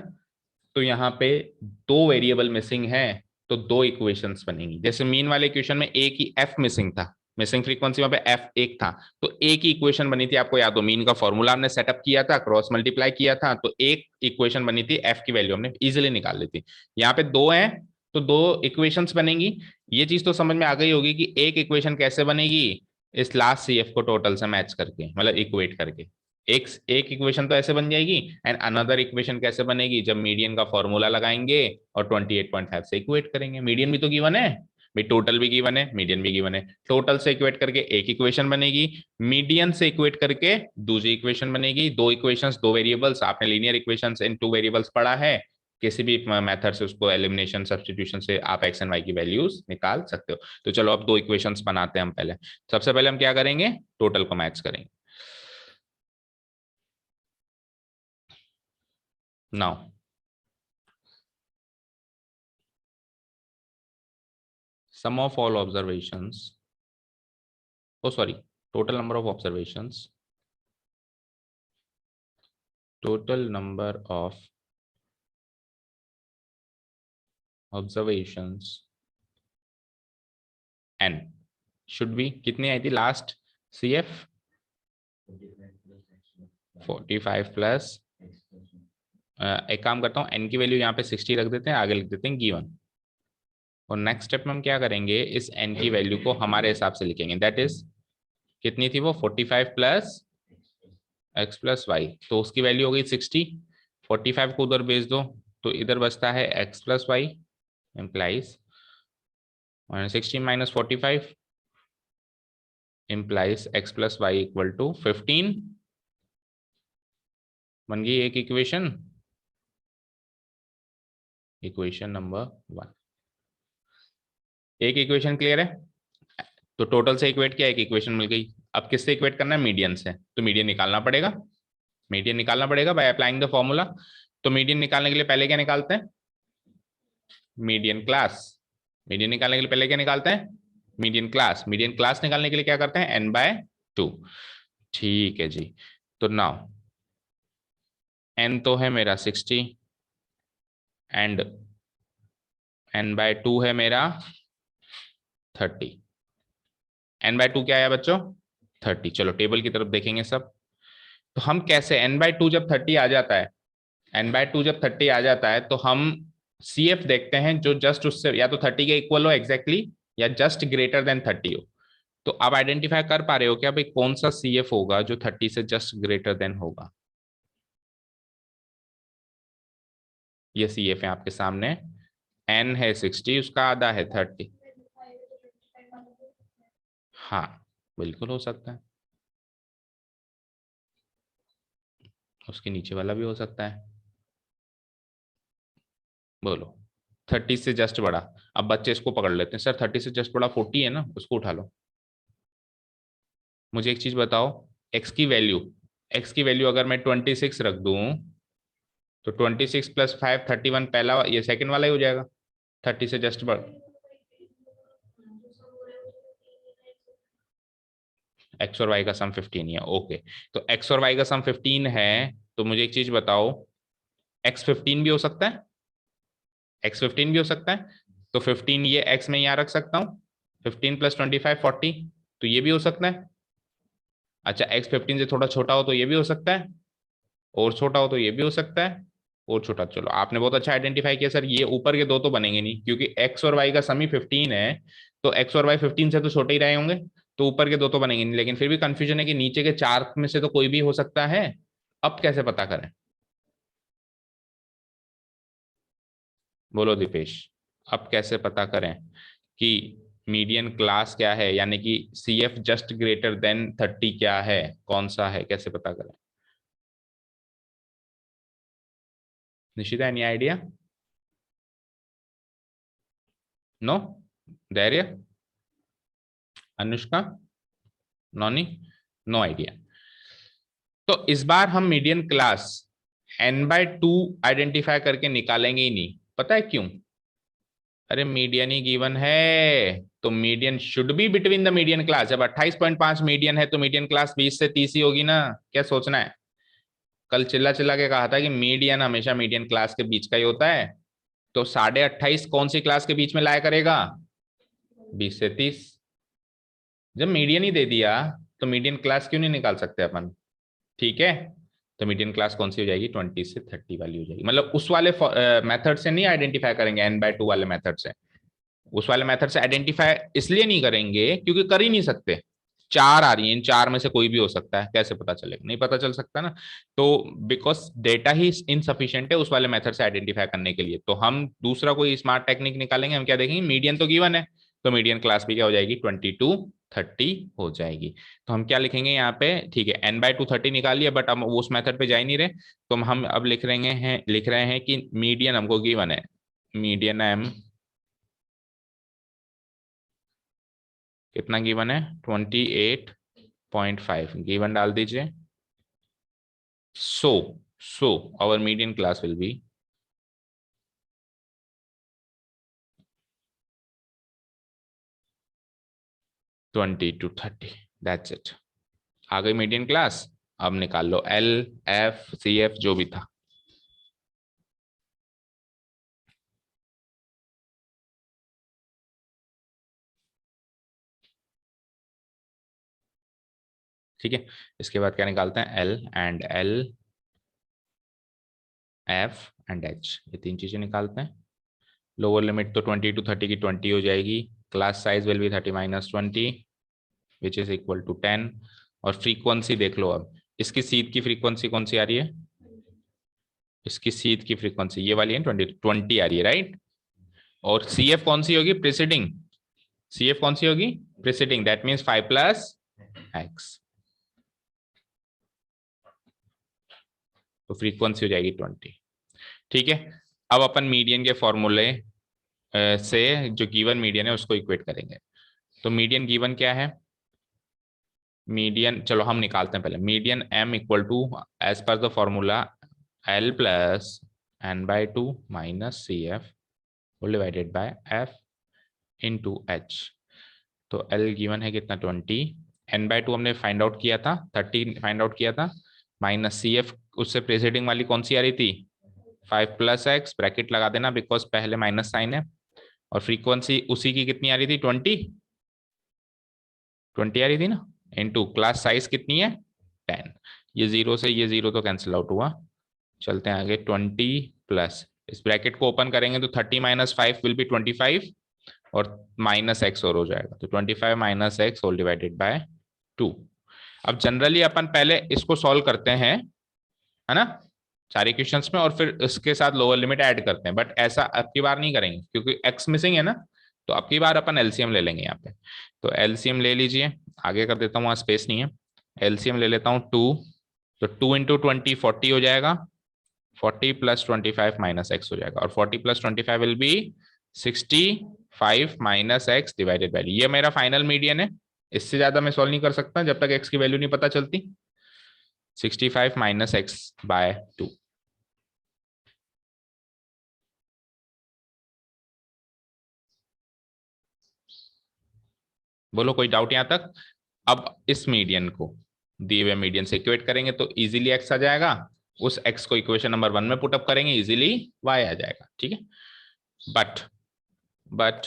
तो यहाँ पे दो वेरिएबल मिसिंग है तो दो इक्वेशंस बनेंगी। जैसे मीन वाले इक्वेशन में एक ही एफ मिसिंग था, मिसिंग फ्रीक्वेंसी वहां पे एफ एक था, तो एक ही इक्वेशन बनी थी। आपको याद हो मीन का फॉर्मूला हमने सेटअप किया था, क्रॉस मल्टीप्लाई किया था, तो एक इक्वेशन बनी थी, एफ की वैल्यू हमने इजिली निकाल ली थी। यहाँ पे दो है तो दो इक्वेशंस बनेंगी। ये चीज तो समझ में आ गई होगी कि एक इक्वेशन कैसे बनेगी, इस लास्ट सी एफ को टोटल से मैच करके, मतलब इक्वेट करके। एक एक इक्वेशन तो ऐसे बन जाएगी, एंड अनदर इक्वेशन कैसे बनेगी, जब मीडियन का फॉर्मूला लगाएंगे और 28.5 से इक्वेट करेंगे। मीडियन भी तो गिवन है भाई, टोटल भी गिवन है, मीडियन भी गिवन है। टोटल से इक्वेट करके एक इक्वेशन बनेगी, मीडियन से इक्वेट करके दूसरी इक्वेशन बनेगी। दो इक्वेशंस दो वेरिएबल्स, आपने लीनियर इक्वेशंस इन टू वेरिएबल्स पढ़ा है, किसी भी मेथड से उसको एलिमिनेशन सब्स्टिट्यूशन से आप एक्स एंड वाई की वैल्यूज निकाल सकते हो। तो चलो अब दो इक्वेशंस बनाते हैं हम। पहले सबसे पहले हम क्या करेंगे, टोटल को मैच करेंगे। Now sum of all observations, oh sorry, total number of observations, total number of observations n should be कितनी आई थी लास्ट cf, 45 प्लस, एक काम करता हूँ n की वैल्यू यहाँ पे 60 रख देते हैं, आगे लिख देते हैं गिवन। और नेक्स्ट स्टेप में हम क्या करेंगे, इस n की वैल्यू को हमारे हिसाब से लिखेंगे, दैट इज कितनी थी वो 45 प्लस x प्लस वाई, तो उसकी वैल्यू हो गई 60। 45 को उधर भेज दो तो इधर बचता है x plus y, implies 16 minus 45 implies x plus y equal to 15। बन गई एक इक्वेशन, इक्वेशन नंबर 1। एक इक्वेशन क्लियर है, तो टोटल से इक्वेट किया, एक इक्वेशन मिल गई। अब किससे इक्वेट करना है, मीडियन से, तो मीडियन निकालना पड़ेगा, मीडियन निकालना पड़ेगा बाय अप्लाइंग द फॉर्मूला। तो मीडियन निकालने के लिए पहले क्या निकालते हैं, मीडियन क्लास। मीडियन निकालने के लिए पहले क्या निकालते हैं, मीडियन क्लास। मीडियन क्लास निकालने के लिए क्या करते हैं, n/2। ठीक है जी, तो नाउ n तो है मेरा 60 एंड n/2 है मेरा 30। n/2 क्या है बच्चों, 30। चलो टेबल की तरफ देखेंगे सब। तो हम कैसे n/2 जब 30 आ जाता है, n/2 जब 30 आ जाता है तो हम CF देखते हैं जो जस्ट उससे या तो 30 के इक्वल हो एग्जैक्टली या जस्ट ग्रेटर देन 30 हो। तो आप आइडेंटिफाई कर पा रहे हो क्या भाई कौन सा CF होगा जो 30 से जस्ट ग्रेटर देन होगा। ये CF है आपके सामने, n है 60, उसका आधा है 30। हाँ बिल्कुल हो सकता है, उसके नीचे वाला भी हो सकता है। बोलो 30 से जस्ट बड़ा। अब बच्चे इसको पकड़ लेते हैं, सर 30 से जस्ट बड़ा 40 है ना, उसको उठा लो। मुझे एक चीज बताओ, x की वैल्यू, x की वैल्यू अगर मैं 26 रख दूं तो 26 + 5 31, पहला ये सेकंड वाला ही हो जाएगा, 30 से जस्ट बड़ा। एक्स और वाई का सम 15 है, ओके। तो एक्स और वाई का सम 15 है, तो मुझे एक चीज बताओ, एक्स 15 भी हो सकता है, एक्स 15 भी हो सकता है। तो 15 ये एक्स में यहाँ रख सकता हूँ, 15 + 25 40। तो ये भी हो सकता है। अच्छा x15 से थोड़ा छोटा हो तो ये भी हो सकता है, और छोटा हो तो ये भी हो सकता है, और छोटा। चलो आपने बहुत अच्छा आइडेंटिफाई किया सर, ये ऊपर के दो तो बनेंगे नहीं क्योंकि x और y का सम ही 15 है, तो x और y 15 से तो छोटे ही रहे होंगे, तो ऊपर के दो तो बनेंगे नहीं। लेकिन फिर भी कंफ्यूजन है कि नीचे के चार में से तो कोई भी हो सकता है। अब कैसे पता करें? बोलो दीपेश, अब कैसे पता करें कि मीडियन क्लास क्या है, यानी कि CF जस्ट ग्रेटर देन 30 क्या है, कौन सा है, कैसे पता करें? Nishita any idea? No? Dhairya? Anushka? Noni? No idea. तो इस बार हम मीडियन क्लास n/2 आइडेंटिफाई करके निकालेंगे ही नहीं। पता है क्यों? अरे मीडियन ही गिवन है, तो median should be between the median class. जब 28.5 मीडियन है तो मीडियन क्लास 20 से 30 ही होगी ना। क्या सोचना है? कल चिल्ला चिल्ला के कहा था कि मीडियन हमेशा मीडियन क्लास के बीच का ही होता है, तो 28.5 कौन सी क्लास के बीच में लाया करेगा? 20 से 30। जब मीडियन ही दे दिया तो मीडियन क्लास क्यों नहीं निकाल सकते अपन? ठीक है, तो मीडियन क्लास कौन सी हो जाएगी? 20 से 30 वाली हो जाएगी। मतलब उस वाले मेथड से नहीं आइडेंटिफाई करेंगे, n/2 वाले मेथड से। उस वाले मेथड से आइडेंटिफाई इसलिए नहीं करेंगे क्योंकि कर ही नहीं सकते। चार आ रही है, इन चार में से कोई भी हो सकता है, कैसे पता चलेगा? नहीं पता चल सकता ना। तो बिकॉज डेटा ही इनसफिशियंट है उस वाले मेथड से आइडेंटिफाई करने के लिए, तो हम दूसरा कोई स्मार्ट टेक्निक निकालेंगे। हम क्या देखेंगे? मीडियन तो गिवन है, तो मीडियन क्लास भी क्या हो जाएगी? 22-30 हो जाएगी। तो हम क्या लिखेंगे यहाँ पे? ठीक है, n/2 30 निकालिए, बट हम उस मेथड पे जा ही नहीं रहे, तो हम अब लिख रहे हैं कि मीडियन हमको गिवन है। मीडियन m कितना गिवन है? 28.5 गिवन डाल दीजिए। So so our median class will be 20-30। That's it. आ गई मीडियन क्लास। अब निकाल लो LF CF जो भी था। ठीक है, इसके बाद क्या निकालते हैं? L and F and H, ये तीन चीजें निकालते हैं। लोअर लिमिट तो 20-30 की 20 हो जाएगी। Class size will be 30-20 which is equal to 10। और फ्रीक्वेंसी देख लो अब, इसकी सीध की फ्रीक्वेंसी कौन सी आ रही है? इसकी सीध की फ्रीक्वेंसी ये वाली है, 20 आ रही है, राइट। और CF कौन सी होगी? प्रिसीडिंग। CF कौन सी होगी? Preceding, that means 5+x। तो फ्रीक्वेंसी हो जाएगी 20। ठीक है, अब अपन मीडियन के फॉर्मूले से जो गिवन मीडियन है उसको इक्वेट करेंगे। तो मीडियन गिवन क्या है? मीडियन चलो हम निकालते हैं पहले। Median m equal to, as per the formula, L+n/2 minus CF whole divided by F into H। तो L गिवन है कितना? 20। n/2 हमने फाइंड आउट किया था, 30 फाइंड आउट किया था, माइनस CF उससे प्रेसिडिंग वाली कौन सी आ रही थी? 5+x, ब्रैकेट लगा देना बिकॉज पहले माइनस साइन है। और फ्रीक्वेंसी उसी की कितनी आ रही थी? 20 आ रही थी ना, इनटू क्लास साइज कितनी है? 10। ये जीरो से ये जीरो तो कैंसिल आउट हुआ। चलते हैं आगे। 20 प्लस, इस ब्रैकेट को ओपन करेंगे तो 30-5 विल बी 25, और माइनस एक्स और हो जाएगा, तो 25 - x होल डिवाइडेड बाय 2। अब जनरली अपन पहले इसको सॉल्व करते हैं, है ना, सारे क्वेश्चंस में, और फिर इसके साथ लोअर लिमिट ऐड करते हैं। बट ऐसा अब की बार नहीं करेंगे क्योंकि x मिसिंग है ना, तो अब की बार अपन एलसीएम ले लेंगे यहाँ पे। तो एलसीएम ले लीजिए, आगे कर देता हूँ, वहां स्पेस नहीं है। एलसीएम ले लेता हूँ 2, तो 2 × 20 40 हो जाएगा। 40 + 25 - x हो जाएगा, और 40 + 25 will be 65 - x divided by, ये मेरा फाइनल मीडियन है। इससे ज्यादा मैं सॉल्व नहीं कर सकता जब तक x की वैल्यू नहीं पता चलती। 65 - x/2। बोलो कोई डाउट यहां तक? अब इस मीडियन को दिए हुए मीडियन से इक्वेट करेंगे तो इजीली x आ जाएगा। उस x को इक्वेशन नंबर 1 में पुटअप करेंगे, इजीली y आ जाएगा। ठीक है, बट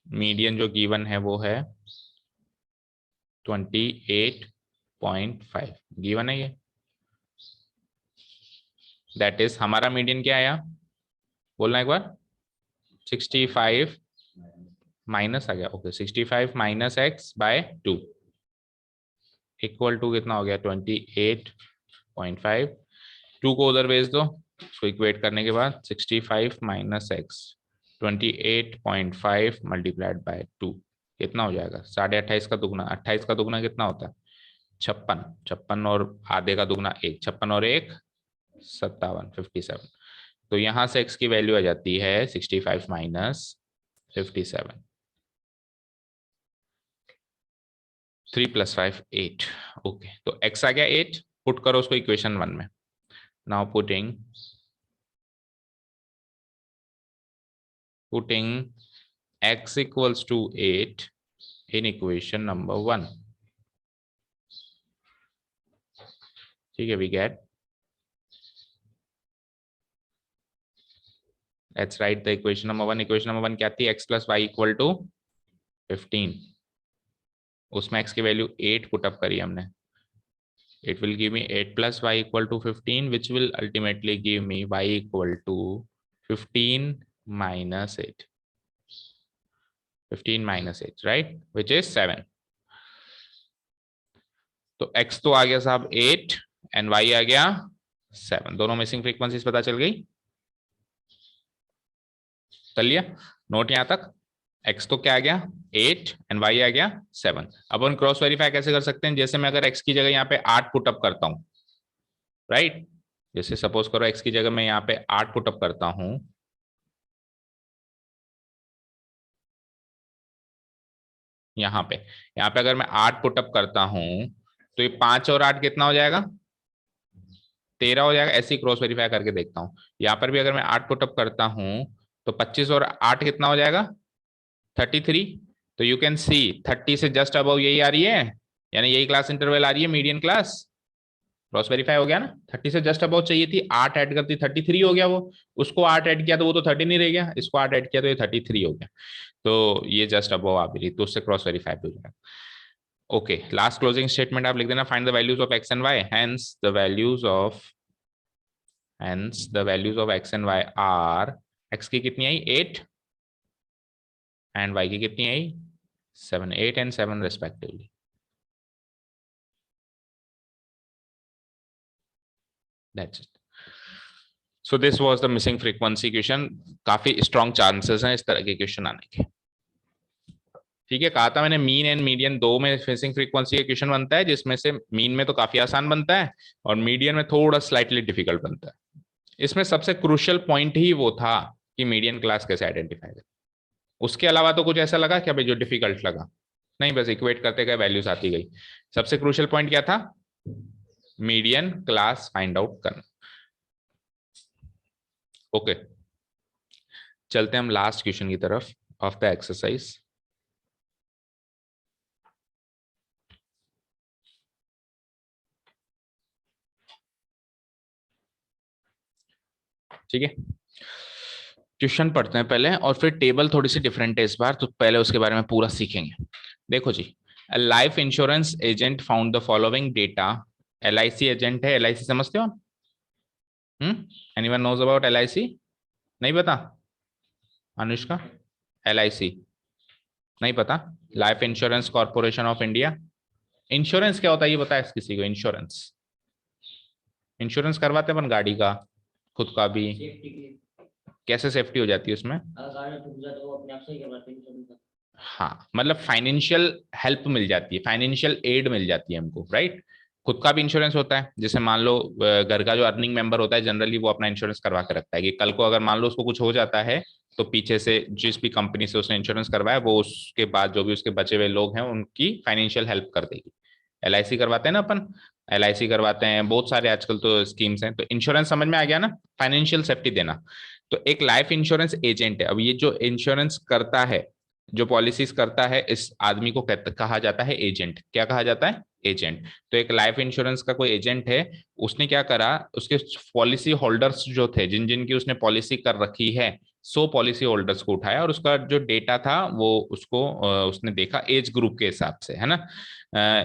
मीडियन जो गिवन है वो है 28.5 गिवन है ये। दैट इज हमारा मीडियन क्या आया, बोलना एक बार। 65 माइनस आ गया, okay 65 minus x by 2 equal to कितना हो गया 28.5। 2 को उधर भेज दो, उसको इक्वेट करने के बाद 65 माइनस एक्स 28.5 मल्टीप्लाइड बाय 2 कितना हो जाएगा 28.5 का दुगना। 28 का दुगना कितना होता है 56, 56 और आधे का दुगना 1, 56 और 1 57, 57। तो यहां से x की वैल्यू आ जाती है 65 माइनस 57। 3 + 5 8। ओके, तो x आ गया 8, पुट करो उसको इक्वेशन 1 में। Now putting x equals to 8 in equation number 1। ठीक है, we get, let's write the equation number 1। equation number 1 क्या थी, x plus y equal to 15। उसमें x की वैल्यू 8 पुट अप करी हमने। It will give me 8 plus y equal to 15, which will ultimately give me y equal to 15 minus 8। 15 minus 8, right, which is 7। तो x तो आ गया साहब 8 and y आ गया 7। दोनों मिसिंग फ्रीक्वेंसीज पता चल गई, कर लिया नोट यहां तक। x तो क्या आ गया 8 एंड y आ गया 7। अब हम क्रॉस वेरीफाई कैसे कर सकते हैं, जैसे मैं अगर x की जगह यहाँ पे 8 पुट अप करता हूं, राइट। जैसे सपोज करो x की जगह मैं यहाँ पे 8 पुट अप करता हूं, यहाँ पे अगर मैं 8 पुट अप करता हूं तो ये 5 और 8 कितना हो जाएगा 13 हो जाएगा। ऐसे ही क्रॉस वेरीफाई करके देखता हूँ। यहाँ पर भी अगर मैं 8 पुट अप करता हूँ तो 25 और 8 कितना हो जाएगा 33। तो यू कैन सी 30 से जस्ट अबव यही आ रही है, यानी यही क्लास इंटरवल आ रही है, मीडियन क्लास। क्रॉस वेरीफाई हो गया ना, 30 से जस्ट अबव चाहिए थी, 8 ऐड करती 33 हो गया वो। उसको 8 ऐड किया तो वो तो 30 नहीं रह गया, इसको 8 ऐड किया तो ये 33 हो गया। तो ये जस्ट अबव आ भी रही, तो उससे क्रॉस वेरीफाई हो जाएगा। ओके, लास्ट क्लोजिंग स्टेटमेंट आप लिख देना, find the values of x and y. Hence the values of x and y are, x की कितनी आई 8 एंड y की कितनी आई 7, 8 and 7 respectively. That's it. So this was the missing frequency question. काफी स्ट्रॉन्ग चांसेस हैं इस तरह के क्वेश्चन आने के। ठीक है, कहा था मैंने मीन एंड मीडियन दो में मिसिंग फ्रीक्वेंसी का क्वेश्चन बनता है, जिसमें से मीन में तो काफी आसान बनता है और मीडियन में थोड़ा स्लाइटली डिफिकल्ट बनता है। इसमें सबसे क्रूशियल पॉइंट ही वो था कि मीडियन क्लास कैसे आइडेंटिफाई करें। उसके अलावा तो कुछ ऐसा लगा क्या भाई जो डिफिकल्ट लगा, नहीं, बस इक्वेट करते गए वैल्यूज आती गई। सबसे क्रूशियल पॉइंट क्या था, मीडियन क्लास फाइंड आउट करना। ओके, चलते हैं हम लास्ट क्वेश्चन की तरफ ऑफ द एक्सरसाइज। ठीक है, क्वेश्चन पढ़ते हैं पहले और फिर टेबल थोड़ी सी डिफरेंट है इस बार, तो पहले उसके बारे में पूरा सीखेंगे। देखो जी, life insurance agent found the following data. LIC agent है, LIC समझते हो? Anyone knows about LIC? नहीं पता? अनुष्का, LIC नहीं पता? Life insurance corporation of India. Insurance क्या होता है ये बताया किसी को? इंश्योरेंस, इंश्योरेंस करवाते हैं अपन गाड़ी का, खुद का भी। कैसे सेफ्टी हो जाती है उसमें? हाँ, मतलब फाइनेंशियल हेल्प मिल जाती है, फाइनेंशियल एड मिल जाती है हमको, राइट। खुद का भी इंश्योरेंस होता है, जैसे मान लो घर का जो अर्निंग मेंबर होता है जनरली वो अपना इंश्योरेंस करवा के रखता है कि कल को अगर मान लो उसको कुछ हो जाता है तो पीछे से जिस भी कंपनी से उसने इंश्योरेंस करवाया वो उसके बाद जो भी उसके बचे हुए लोग हैं उनकी फाइनेंशियल हेल्प कर देगी। LIC करवाते हैं ना अपन, LIC करवाते हैं, बहुत सारे आजकल तो स्कीम्स हैं। तो इंश्योरेंस समझ में आ गया ना, फाइनेंशियल सेफ्टी देना। तो एक लाइफ इंश्योरेंस एजेंट है। अब ये जो इंश्योरेंस करता है जो पॉलिसीज करता है इस आदमी को कहा जाता है एजेंट। क्या कहा जाता है? एजेंट। तो एक लाइफ इंश्योरेंस का कोई एजेंट है, उसने क्या करा, उसके पॉलिसी होल्डर्स जो थे, जिन जिन की उसने पॉलिसी कर रखी है, 100 पॉलिसी होल्डर्स को उठाया और उसका जो डेटा था वो उसको उसने देखा एज ग्रुप के हिसाब से, है ना।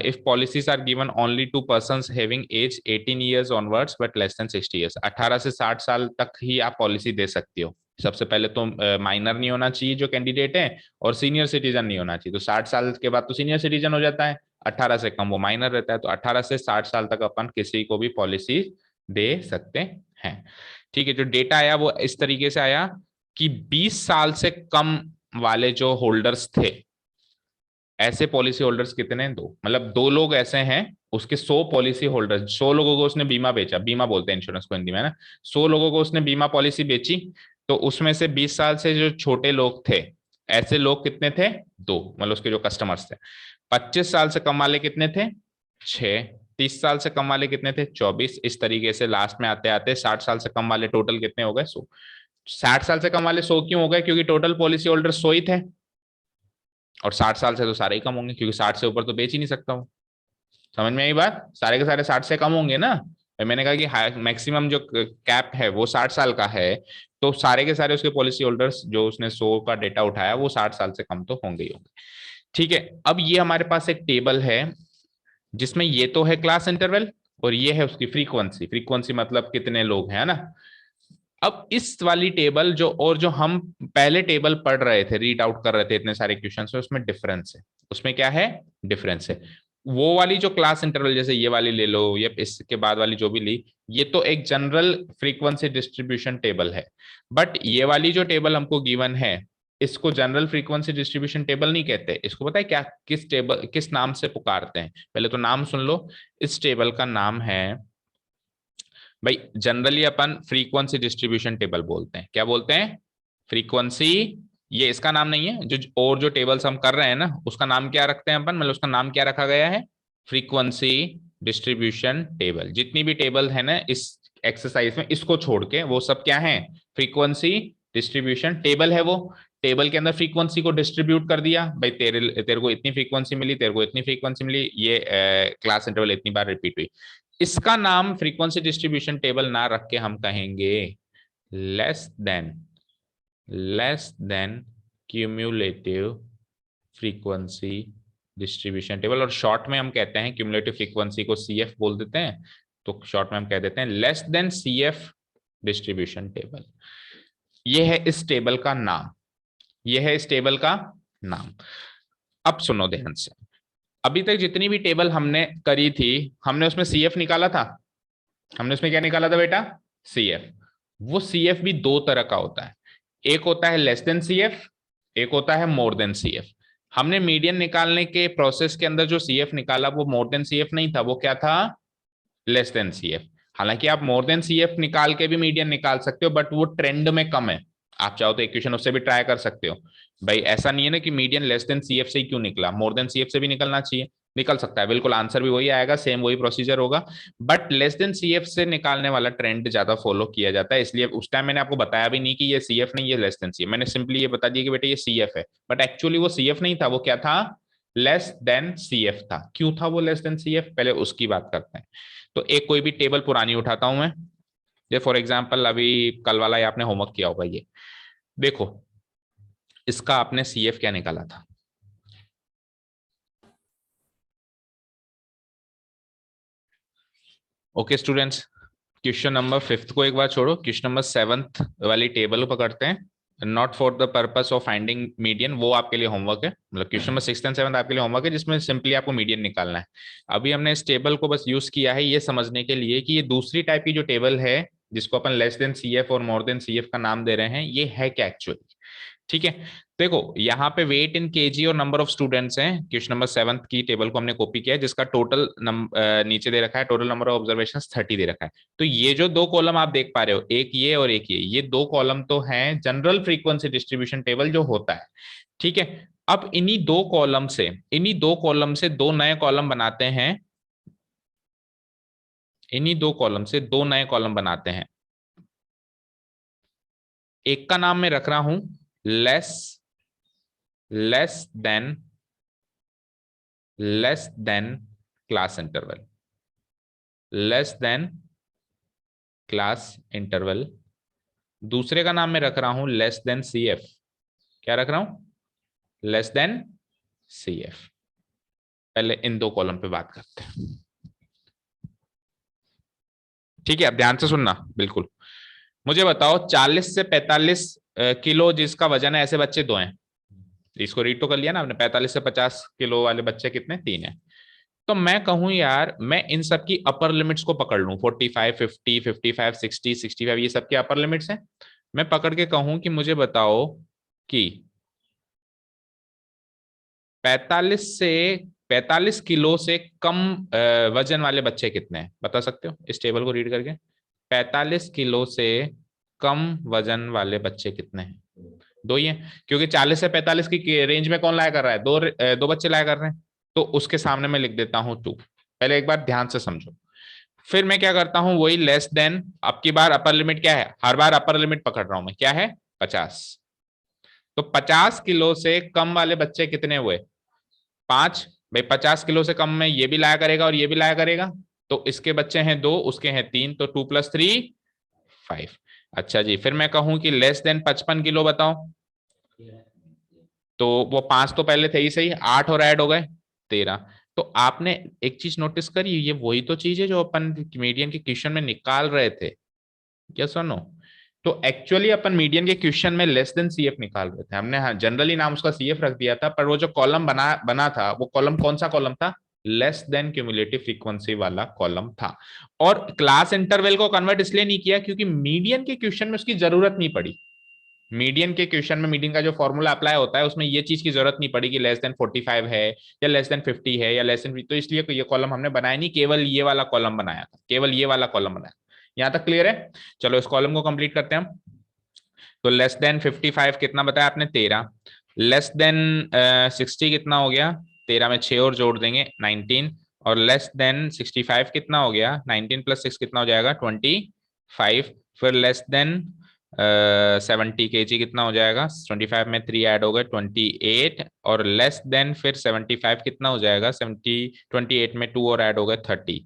If policies are given only to persons having age 18 years onwards but less than 60 years, 18 से 60 साल तक ही आप पॉलिसी दे सकते हो। सबसे पहले तो माइनर नहीं होना चाहिए जो कैंडिडेट है, और सीनियर सिटीजन नहीं होना चाहिए। तो 60 साल के बाद तो सीनियर सिटीजन हो जाता है, 18 से कम वो माइनर रहता है। तो 18 से 60 साल तक अपन किसी को भी पॉलिसी दे सकते हैं। ठीक है, जो डेटा आया वो इस तरीके से आया कि 20 साल से कम वाले जो होल्डर्स थे, ऐसे पॉलिसी होल्डर्स कितने? दो, मतलब दो लोग ऐसे हैं, उसके 100 पॉलिसी होल्डर्स, 100 लोगों को उसने बीमा बेचा, बीमा बोलते हैं इंश्योरेंस को हिंदी में, है ना। 100 लोगों को उसने बीमा पॉलिसी बेची, तो उसमें से 20 साल से जो छोटे लोग थे, ऐसे लोग कितने थे? दो, मतलब उसके जो कस्टमर्स थे। 25 साल से कम वाले कितने थे? 6। 30 साल से कम वाले कितने थे? 24। इस तरीके से लास्ट में आते आते 60 साल से कम वाले टोटल कितने हो गए? 100। 60 साल से कम वाले 100 क्यों हो गए? क्योंकि टोटल पॉलिसी होल्डर 100 ही थे, और 60 साल से तो सारे ही कम होंगे, क्योंकि 60 से ऊपर तो बेच ही नहीं सकता हूँ। समझ में आई बात? सारे के सारे 60 से कम होंगे ना। मैंने कहा कि मैक्सिमम जो कैप है वो 60 साल का है, तो सारे के सारे उसके पॉलिसी होल्डर्स जो उसने 100 का डेटा उठाया वो 60 साल से कम तो होंगे ही होंगे। ठीक है, अब ये हमारे पास एक टेबल है जिसमें ये तो है क्लास इंटरवल, और ये है उसकी फ्रीक्वेंसी। फ्रीक्वेंसी मतलब कितने लोग हैं, है ना। अब इस वाली टेबल जो, और जो हम पहले टेबल पढ़ रहे थे, रीड आउट कर रहे थे इतने सारे क्वेश्चन में, उसमें डिफरेंस है। उसमें क्या है? डिफरेंस है। वो वाली जो क्लास इंटरवल, जैसे ये वाली ले लो या इसके बाद वाली जो भी ली, ये तो एक जनरल फ्रीक्वेंसी डिस्ट्रीब्यूशन टेबल है। बट ये वाली जो टेबल हमको गिवन है, इसको जनरल फ्रीक्वेंसी डिस्ट्रीब्यूशन टेबल नहीं कहते। इसको पता है क्या, किस टेबल, किस नाम से पुकारते हैं? पहले तो नाम सुन लो। इस टेबल का नाम है भाई, जनरली अपन फ्रीक्वेंसी डिस्ट्रीब्यूशन टेबल बोलते हैं। क्या बोलते हैं? फ्रीक्वेंसी। ये इसका नाम नहीं है, जो और जो टेबल्स हम कर रहे हैं ना, उसका नाम क्या रखते हैं अपन, मतलब उसका नाम क्या रखा गया है? Frequency distribution table. जितनी भी टेबल है ना इस एक्सरसाइज में, इसको छोड़ के वो सब क्या है? फ्रीक्वेंसी डिस्ट्रीब्यूशन टेबल है वो। टेबल के अंदर फ्रीक्वेंसी को डिस्ट्रीब्यूट कर दिया भाई, तेरे तेरे को इतनी फ्रीक्वेंसी मिली, तेरे को इतनी फ्रीक्वेंसी मिली, ये क्लास इंटरवल इतनी बार रिपीट हुई। इसका नाम फ्रीक्वेंसी डिस्ट्रीब्यूशन टेबल ना रख के हम कहेंगे less than, less than cumulative frequency distribution table. और शॉर्ट में हम कहते हैं क्यूमुलेटिव फ्रीक्वेंसी को सीएफ बोल देते हैं, तो शॉर्ट में हम कह देते हैं less than CF distribution table. ये है इस टेबल का नाम, ये है इस टेबल का नाम। अब सुनो ध्यान से, अभी तक जितनी भी टेबल हमने करी थी, हमने उसमें सीएफ निकाला था। हमने उसमें क्या निकाला था बेटा? सीएफ। वो सीएफ भी दो तरह का होता है, एक होता है लेस देन सीएफ, एक होता है मोर देन सीएफ। हमने मीडियन निकालने के प्रोसेस के अंदर जो सीएफ निकाला वो मोर देन सीएफ नहीं था, वो क्या था? Less than CF. हालांकि आप मोर देन सीएफ निकाल के भी मीडियन निकाल सकते हो, बट वो ट्रेंड में कम है। आप चाहो तो इक्वेशन उससे भी ट्राई कर सकते हो। भाई ऐसा नहीं है ना कि मीडियन लेस देन सीएफ से ही क्यों निकला, मोर देन सीएफ से भी निकलना चाहिए। निकल सकता है बिल्कुल, आंसर भी वही आएगा, सेम वही प्रोसीजर होगा। बट लेस देन सीएफ से निकालने वाला ट्रेंड ज्यादा फॉलो किया जाता है, इसलिए उस टाइम मैंने आपको बताया भी नहीं कि ये सीएफ नहीं, ये लेस देन सीएफ। मैंने सिंपली ये बता दिया कि बेटा ये सीएफ है, बट एक्चुअली वो सीएफ नहीं था, वो क्या था? लेस देन सीएफ था। क्यों था वो लेस देन सीएफ, पहले उसकी बात करते हैं। तो एक कोई भी टेबल पुरानी उठाता हूं मैं, ये फॉर एग्जाम्पल अभी कल वाला आपने होमवर्क किया होगा, ये देखो, इसका आपने सीएफ क्या निकाला था? ओके स्टूडेंट्स, क्वेश्चन नंबर 5 को एक बार छोड़ो, क्वेश्चन नंबर 7 वाली टेबल को पकड़ते हैं। Not for the purpose of finding median, वो आपके लिए होमवर्क है। मतलब क्वेश्चन नंबर 6 एंड 7 आपके लिए होमवर्क है, जिसमें सिंपली आपको मीडियन निकालना है। अभी हमने इस टेबल को बस यूज किया है ये समझने के लिए कि ये दूसरी टाइप की जो टेबल है, जिसको अपन लेस देन सीएफ और मोर देन सीएफ का नाम दे रहे हैं, ये है क्या एक्चुअली। ठीक है, देखो यहाँ पे वेट इन केजी और नंबर ऑफ स्टूडेंट्स हैं। क्वेश्चन नंबर 7 की टेबल को हमने कॉपी किया है, जिसका टोटल नीचे दे रखा है, टोटल नंबर ऑफ ऑब्जर्वेशन 30 दे रखा है। तो ये जो दो कॉलम आप देख पा रहे हो, एक ये और एक ये दो कॉलम तो हैं जनरल फ्रीक्वेंसी डिस्ट्रीब्यूशन टेबल जो होता है। ठीक है, अब इन्हीं दो कॉलम से दो नए कॉलम बनाते हैं, इन्हीं दो कॉलम से दो नए कॉलम बनाते हैं। एक का नाम मैं रख रहा हूं less less than class interval, less than class interval. दूसरे का नाम मैं रख रहा हूं लेस देन सी एफ। क्या रख रहा हूं? Less than C F. पहले इन दो कॉलम पे बात करते हैं। ठीक है, अब ध्यान से सुनना बिल्कुल। मुझे बताओ 40 से 45 किलो जिसका वजन है, ऐसे बच्चे दो हैं। इसको रीड तो कर लिया ना आपने, 45 से 50 किलो वाले बच्चे कितने? तीन है। तो मैं कहूं यार, मैं इन सब की अपर लिमिट्स को पकड़ लूं, 45, 50, 55, 60, 65, ये सब की अपर लिमिट्स हैं। मैं पकड़ के कहूं कि मुझे बताओ कि 45 किलो से कम वजन वाले बच्चे कितने हैं? बता सकते हो इस टेबल को रीड करके? 45 किलो से कम वजन वाले बच्चे कितने हैं? दो ही हैं, क्योंकि 40 से 45 की रेंज में कौन लाया कर रहा है? दो बच्चे लाया कर रहे हैं। तो उसके सामने मैं लिख देता हूं 2। पहले एक बार ध्यान से समझो। फिर मैं क्या करता हूं, वही लेस देन। अब की बार अपर लिमिट क्या है? हर बार अपर लिमिट पकड़ रहा हूं मैं, क्या है? 50। तो 50 किलो से कम वाले बच्चे कितने हुए? 5। भाई 50 किलो से कम में ये भी लाया करेगा और ये भी लाया करेगा। तो इसके बच्चे हैं 2, उसके हैं 3, तो 2 + 3 5। अच्छा जी, फिर मैं कहूं कि लेस देन 55 किलो बताओ। तो वो 5 तो पहले थे ही सही, 8 और ऐड हो गए 13। तो आपने एक चीज नोटिस करी, ये वही तो चीज है जो अपन मीडियन के क्वेश्चन में निकाल रहे थे। क्या सुनो, तो एक्चुअली अपन मीडियन के क्वेश्चन में लेस देन सीएफ निकाल रहे थे हमने। हाँ, जनरली नाम उसका सीएफ रख दिया था, पर वो जो कॉलम बना बना था, वो कॉलम कौन सा कॉलम था? लेस देन क्यूमुलेटिव फ्रीक्वेंसी वाला कॉलम था। और क्लास इंटरवल को कन्वर्ट इसलिए नहीं किया क्योंकि मीडियन के क्वेश्चन में उसकी जरूरत नहीं पड़ी। मीडियन के क्वेश्चन में मीडियन का जो फॉर्मूला अप्लाई होता है उसमें ये चीज की जरूरत नहीं पड़ी कि लेस देन 45 है या लेस देन 50 है या लेस देन, तो इसलिए ये कॉलम हमने बनाया नहीं, केवल ये वाला कॉलम बनाया था, केवल ये वाला कॉलम बनाया। यहां तक क्लियर है? चलो इस कॉलम को कंप्लीट करते हैं हम। तो लेस देन 55 कितना बताया आपने? 13। लेस देन 60 कितना हो गया? 13 में 6 और जोड़ देंगे 19। और लेस देन 65 कितना हो गया? 19 + 6 कितना हो जाएगा? 25। फिर लेस देन 70 kg कितना हो जाएगा? 25 में 3 ऐड हो गए 28। और लेस देन फिर 75 कितना हो जाएगा? 28 में 2 और ऐड हो गए 30।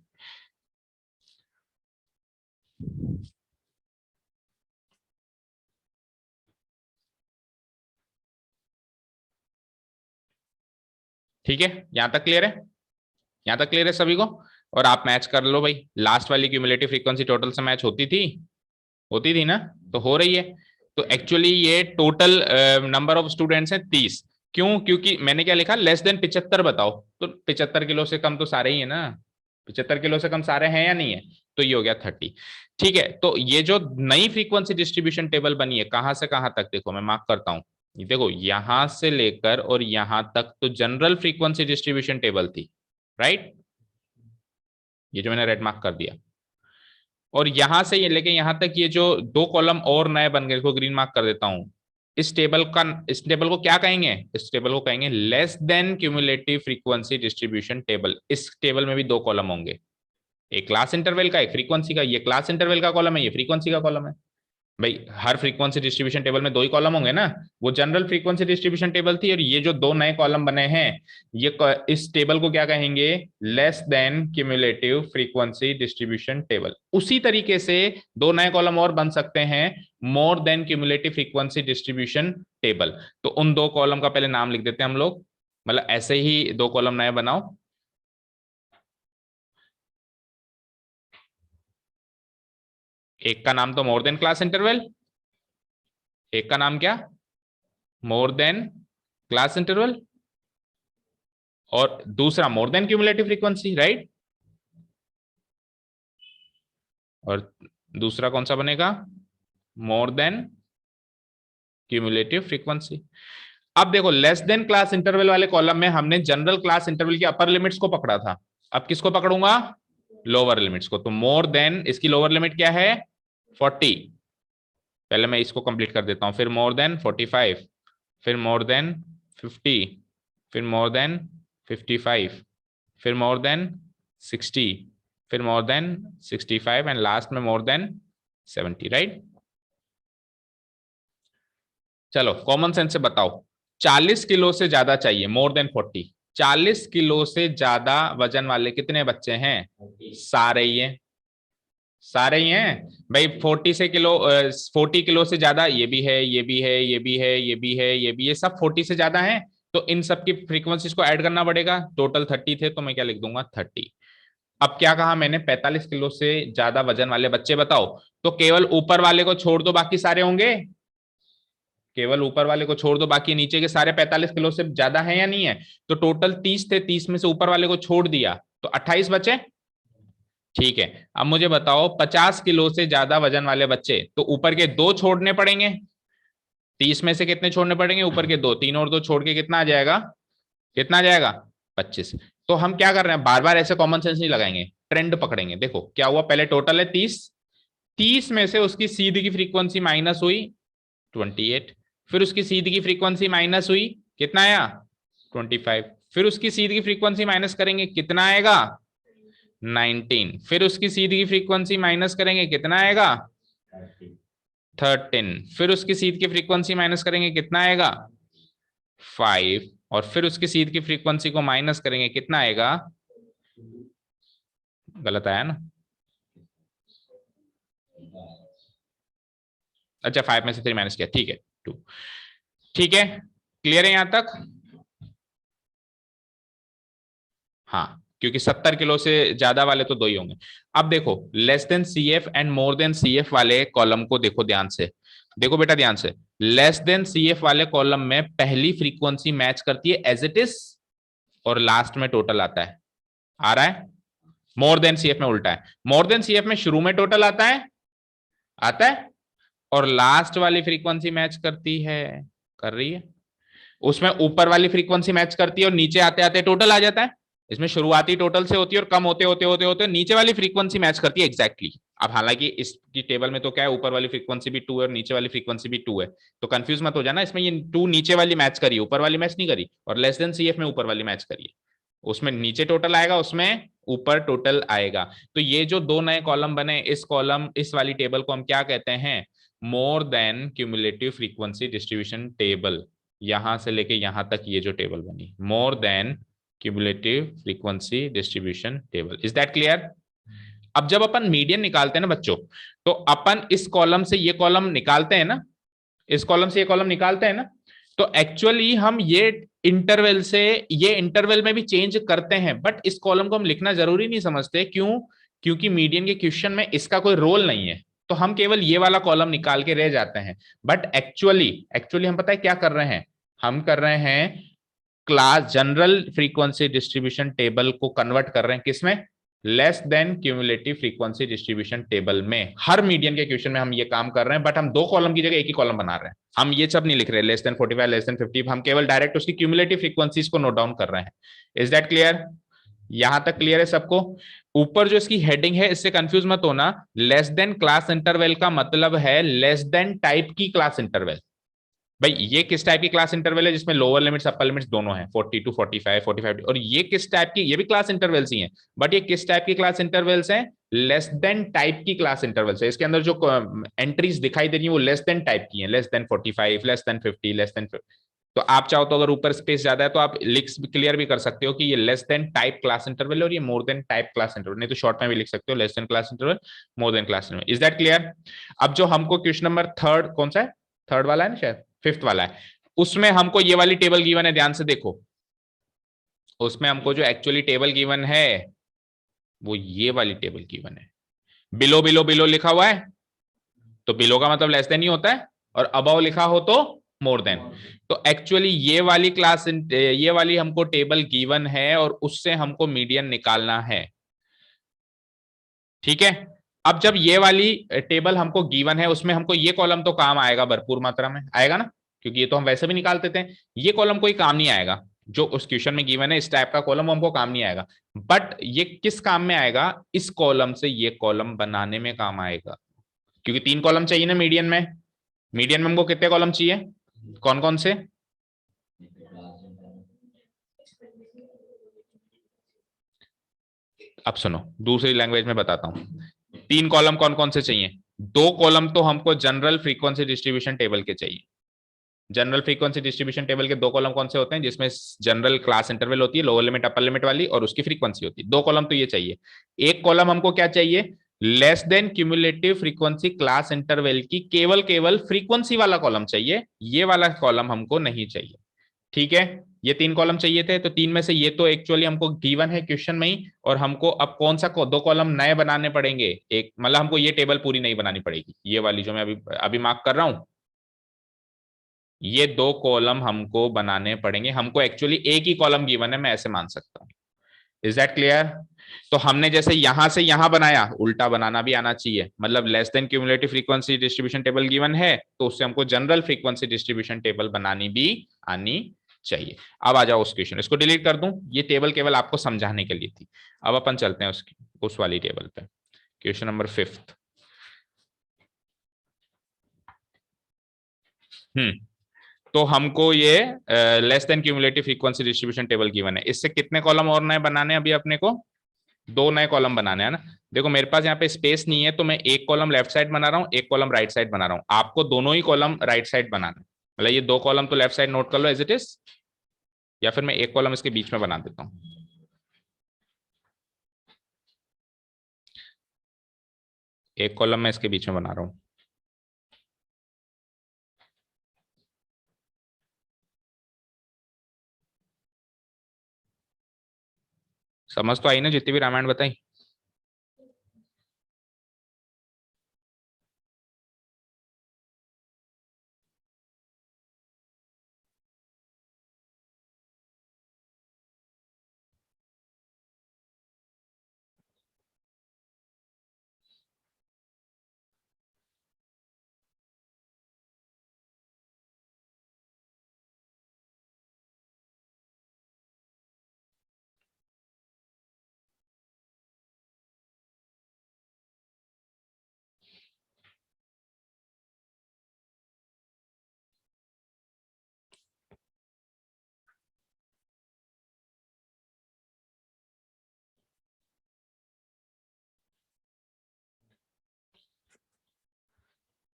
ठीक है, यहां तक क्लियर है? यहां तक क्लियर है सभी को? और आप मैच कर लो भाई, लास्ट वाली क्यूमुलेटिव फ्रीक्वेंसी टोटल से मैच होती थी? होती थी ना? तो हो रही है। तो एक्चुअली ये टोटल नंबर ऑफ स्टूडेंट्स हैं 30। क्यों? क्योंकि मैंने क्या लिखा? लेस देन 75 बताओ। तो 75 किलो से कम तो सारे ही है ना? 75 किलो से कम सारे हैं या नहीं है? तो ये हो गया 30। ठीक है, तो ये जो नई फ्रीक्वेंसी डिस्ट्रीब्यूशन टेबल बनी है, कहां से कहां तक देखो, मैं मार्क करता हूं। देखो यहां से लेकर और यहां तक तो जनरल फ्रीक्वेंसी डिस्ट्रीब्यूशन टेबल थी, राइट? ये जो मैंने रेड मार्क कर दिया। और यहां से ये लेके यहां तक ये जो दो कॉलम और नए बन गए, इसको ग्रीन मार्क कर देता हूं। इस टेबल को क्या कहेंगे? इस टेबल को कहेंगे less than cumulative frequency distribution table. इस टेबल में भी दो कॉलम होंगे, एक क्लास इंटरवल का, एक फ्रीक्वेंसी का। ये क्लास इंटरवल का कॉलम है, ये फ्रीक्वेंसी का कॉलम है। भाई हर फ्रीक्वेंसी डिस्ट्रीब्यूशन टेबल में दो ही कॉलम होंगे ना? वो जनरल फ्रीक्वेंसी डिस्ट्रीब्यूशन टेबल थी, और ये जो दो नए कॉलम बने हैं, ये इस टेबल को क्या कहेंगे? Less than cumulative frequency distribution table. उसी तरीके से दो नए कॉलम और बन सकते हैं, more than cumulative frequency distribution table. तो उन दो कॉलम का पहले नाम लिख देते हैं हम लोग, मतलब ऐसे ही दो कॉलम नए बनाओ। एक का नाम तो मोर देन क्लास इंटरवल, एक का नाम क्या? मोर देन क्लास इंटरवल, और दूसरा more than cumulative frequency, right? और दूसरा कौन सा बनेगा? More than cumulative frequency. अब देखो, लेस देन क्लास इंटरवल वाले कॉलम में हमने जनरल क्लास इंटरवल की अपर लिमिट्स को पकड़ा था। अब किसको पकड़ूंगा? लोअर लिमिट्स को। तो मोर देन, इसकी लोअर लिमिट क्या है? 40। पहले मैं इसको कंप्लीट कर देता हूं। फिर मोर देन 45, फिर मोर देन 50, फिर मोर देन 55, फिर मोर देन 60, फिर मोर देन 65, एंड लास्ट में मोर देन 70, राइट? चलो कॉमन सेंस से बताओ, 40 किलो से ज्यादा चाहिए, मोर देन 40। 40 किलो से ज्यादा वजन वाले कितने बच्चे हैं? सारे ही हैं, सारे ही हैं भाई। 40 किलो से ज्यादा ये भी है, ये भी है, ये भी है, ये भी है, ये भी, ये सब 40 से ज्यादा है। तो इन सब की फ्रीक्वेंसीज को ऐड करना पड़ेगा। टोटल 30 थे, तो मैं क्या लिख दूंगा, 30। अब क्या कहा मैंने, 45 किलो से ज्यादा वजन वाले बच्चे बताओ। तो केवल ऊपर वाले को छोड़ दो, बाकी सारे होंगे। केवल ऊपर वाले को छोड़ दो, बाकी नीचे के सारे 45 किलो से ज्यादा है या नहीं है? तो टोटल 30 थे, 30 में से ऊपर वाले को छोड़ दिया तो 28 बचे। ठीक है, अब मुझे बताओ 50 किलो से ज्यादा वजन वाले बच्चे, तो ऊपर के दो छोड़ने पड़ेंगे। 30 में से कितने छोड़ने पड़ेंगे? ऊपर के दो, तीन और दो छोड़ के कितना आ जाएगा? कितना आ जाएगा? 25। तो हम क्या कर रहे हैं, बार बार ऐसे कॉमन सेंस नहीं लगाएंगे, ट्रेंड पकड़ेंगे। देखो क्या हुआ, पहले टोटल है 30, 30 में से उसकी सीधी की फ्रीक्वेंसी माइनस हुई 28, फिर उसकी सीधी की फ्रीक्वेंसी माइनस हुई, कितना आया? 25। फिर उसकी सीधी की फ्रीक्वेंसी माइनस करेंगे, कितना आएगा? 19। फिर उसकी सीधी की फ्रीक्वेंसी माइनस करेंगे, कितना आएगा? 13। फिर उसकी सीध की फ्रीक्वेंसी माइनस करेंगे, कितना आएगा? 5। और फिर उसकी सीध की फ्रीक्वेंसी को माइनस करेंगे, कितना आएगा? गलत आया ना? अच्छा, 5 में से 3 माइनस किया, ठीक है, 2। ठीक है, क्लियर है यहां तक? हाँ, क्योंकि 70 किलो से ज्यादा वाले तो दो ही होंगे। अब देखो, less than C F and more than C F वाले कॉलम को देखो ध्यान से। देखो बेटा ध्यान से, लेस देन सी एफ वाले कॉलम में पहली फ्रीक्वेंसी मैच करती है एज इट इज, और लास्ट में टोटल आता है। आ रहा है? मोर देन सी एफ में उल्टा है। मोर देन सी एफ में शुरू में टोटल आता है, आता है, और लास्ट वाली फ्रीक्वेंसी मैच करती है, कर रही है। उसमें ऊपर वाली फ्रीक्वेंसी मैच करती है और नीचे आते आते टोटल आ जाता है। इसमें शुरुआती टोटल से होती है और कम होते होते होते होते नीचे वाली फ्रीक्वेंसी मैच करती है एग्जैक्टली exactly। अब हालांकि इसकी टेबल में तो क्या है, ऊपर वाली फ्रीक्वेंसी भी 2 है और नीचे वाली फ्रीक्वेंसी भी 2 है, तो कंफ्यूज मत हो जाना। इसमें ये 2 नीचे वाली मैच करी, ऊपर वाली मैच नहीं करी, और लेस देन सी एफ में ऊपर वाली मैच करी। उसमें नीचे टोटल आएगा, उसमें ऊपर टोटल आएगा। तो ये जो दो नए कॉलम बने, इस वाली टेबल को हम क्या कहते हैं? More than cumulative frequency distribution table. यहां से लेके यहां तक ये जो टेबल बनी, more than cumulative frequency distribution table. Is that clear? अब जब अपन मीडियन निकालते हैं ना बच्चों, तो अपन इस कॉलम से ये कॉलम निकालते हैं ना, इस कॉलम से ये कॉलम निकालते हैं ना, तो एक्चुअली हम ये इंटरवल से ये इंटरवल में भी चेंज करते हैं, बट इस कॉलम को हम लिखना जरूरी नहीं समझते। क्यों? क्योंकि मीडियन के क्वेश्चन में इसका कोई रोल नहीं है, तो हम केवल ये वाला कॉलम निकाल के रह जाते हैं। बट एक्चुअली एक्चुअली हम पता है क्या कर रहे हैं, हम कर रहे हैं class general frequency distribution table को कन्वर्ट कर रहे हैं, किसमें? Less than cumulative frequency distribution table में। हर मीडियन के क्वेश्चन में हम ये काम कर रहे हैं, बट हम दो कॉलम की जगह एक ही कॉलम बना रहे हैं। हम ये सब नहीं लिख रहे लेस देन 45, लेस देन 50, हम केवल डायरेक्ट उसकी क्यूमुलेटिव फ्रीक्वेंसीज को नोट डाउन कर रहे हैं। Is that clear? यहां तक क्लियर है सबको? ऊपर जो इसकी हेडिंग है, इससे कंफ्यूज मत होना। लेस देन क्लास इंटरवल का मतलब है लेस देन टाइप की क्लास इंटरवल। भाई ये किस टाइप की क्लास इंटरवल है? जिसमें लोअर लिमिट्स अपर लिमिट्स दोनों हैं, 40 टू 45, 45। और ये किस टाइप की? ये भी क्लास इंटरवल्स ही हैं, बट ये किस टाइप की क्लास इंटरवल्स हैं? लेस देन टाइप की क्लास इंटरवल्स है। इसके अंदर जो एंट्रीज दिखाई दे रही है वो लेस देन टाइप की हैं, less than 45, less than 50, less than 50। तो आप चाहो तो अगर ऊपर स्पेस ज्यादा है तो आप लिख क्लियर भी कर सकते हो कि ये less than type class interval है और ये more than type class interval. नहीं तो शॉर्ट में भी लिख सकते हो, less than class interval, more than class interval. Is that clear? अब जो हमको क्वेश्चन नंबर थर्ड, कौन सा है, थर्ड वाला है ना, शायद फिफ्थ वाला है, उसमें हमको ये वाली टेबल गिवन है, ध्यान से देखो। उसमें हमको जो एक्चुअली टेबल गिवन है वो ये वाली टेबल गिवन है। बिलो बिलो बिलो लिखा हुआ है, तो बिलो का मतलब लेस देन ही होता है, और अबव लिखा हो तो मोर देन। तो एक्चुअली ये वाली हमको टेबल गिवन है और उससे हमको मीडियन निकालना है। ठीक है, अब जब ये वाली टेबल हमको गिवन है, उसमें हमको ये कॉलम तो काम आएगा, भरपूर मात्रा में आएगा ना, क्योंकि ये तो हम वैसे भी निकाल देते हैं। ये कॉलम कोई काम नहीं आएगा, जो उस क्वेश्चन में गिवन है इस टाइप का कॉलम हमको काम नहीं आएगा। बट ये किस काम में आएगा? इस कॉलम से ये कॉलम बनाने में काम आएगा, क्योंकि 3 कॉलम चाहिए ना मीडियन में। मीडियन में हमको कितने कॉलम चाहिए, कौन कौन से? अब सुनो, दूसरी लैंग्वेज में बताता हूं। 3 कॉलम कौन कौन से चाहिए? 2 कॉलम तो हमको जनरल फ्रीक्वेंसी डिस्ट्रीब्यूशन टेबल के चाहिए, जनरल फ्रीक्वेंसी डिस्ट्रीब्यूशन टेबल के दो कॉलम कौन से होते हैं, जिसमें जनरल क्लास इंटरवल होती है, लोअर लिमिट अपर लिमिट वाली, और उसकी फ्रीक्वेंसी होती है। दो कॉलम तो ये चाहिए। एक कॉलम हमको क्या चाहिए, less than cumulative frequency class interval की केवल केवल फ्रीक्वेंसी वाला कॉलम चाहिए, ये वाला कॉलम हमको नहीं चाहिए। ठीक है, ये तीन कॉलम चाहिए थे, तो तीन में से ये तो एक्चुअली हमको गिवन है क्वेश्चन में ही, और हमको अब कौन सा दो कॉलम नए बनाने पड़ेंगे। एक मतलब हमको ये टेबल पूरी नहीं बनानी पड़ेगी, ये वाली जो मैं अभी अभी मार्क कर रहा हूं, ये दो कॉलम हमको बनाने पड़ेंगे। हमको एक्चुअली एक ही कॉलम गिवन है, मैं ऐसे मान सकता हूं। Is that clear? तो हमने जैसे यहां से यहां बनाया, उल्टा बनाना भी आना चाहिए। मतलब less than cumulative frequency distribution table given है, तो उससे हमको जनरल फ्रीक्वेंसी डिस्ट्रीब्यूशन टेबल बनानी भी आनी चाहिए। अब आ जाओ उस क्वेश्चन, इसको डिलीट कर दूं, ये टेबल केवल आपको समझाने के लिए थी। अब अपन चलते हैं उस वाली टेबल पे, क्वेश्चन नंबर 5। तो हमको ये less than cumulative frequency distribution table given है, इससे कितने कॉलम और नए बनाने हैं अभी अपने को, दो नए कॉलम बनाने हैं ना। देखो मेरे पास यहाँ पे स्पेस नहीं है, तो मैं एक कॉलम लेफ्ट साइड बना रहा हूँ, एक कॉलम राइट साइड बना रहा हूँ। आपको दोनों ही कॉलम राइट साइड बनाना है, मतलब ये दो कॉलम तो लेफ्ट साइड नोट कर लो एज इट इज, या फिर मैं एक कॉलम इसके बीच में बना देता हूँ। एक कॉलम मैं इसके बीच में बना रहा हूँ। समझ तो आई ना जितनी भी रामायण बताई?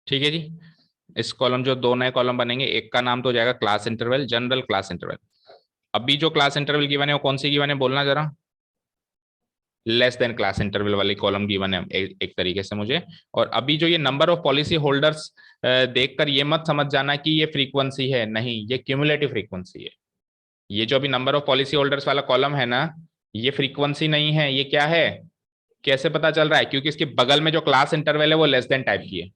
ठीक है जी, इस कॉलम जो दो नए कॉलम बनेंगे, एक का नाम तो हो जाएगा class interval, general class interval. अभी जो क्लास इंटरवल गिवन है वो कौन सी गिवन है, बोलना जरा। लेस देन क्लास इंटरवल वाली कॉलम गिवन है एक तरीके से मुझे। और अभी जो ये नंबर ऑफ पॉलिसी होल्डर्स देखकर ये मत समझ जाना कि ये फ्रीक्वेंसी है, नहीं, ये क्यूमुलेटिव फ्रीक्वेंसी है। ये जो अभी नंबर ऑफ पॉलिसी होल्डर्स वाला कॉलम है ना, ये फ्रीक्वेंसी नहीं है, ये क्या है, कैसे पता चल रहा है, क्योंकि इसके बगल में जो क्लास इंटरवल है वो लेस देन टाइप की है।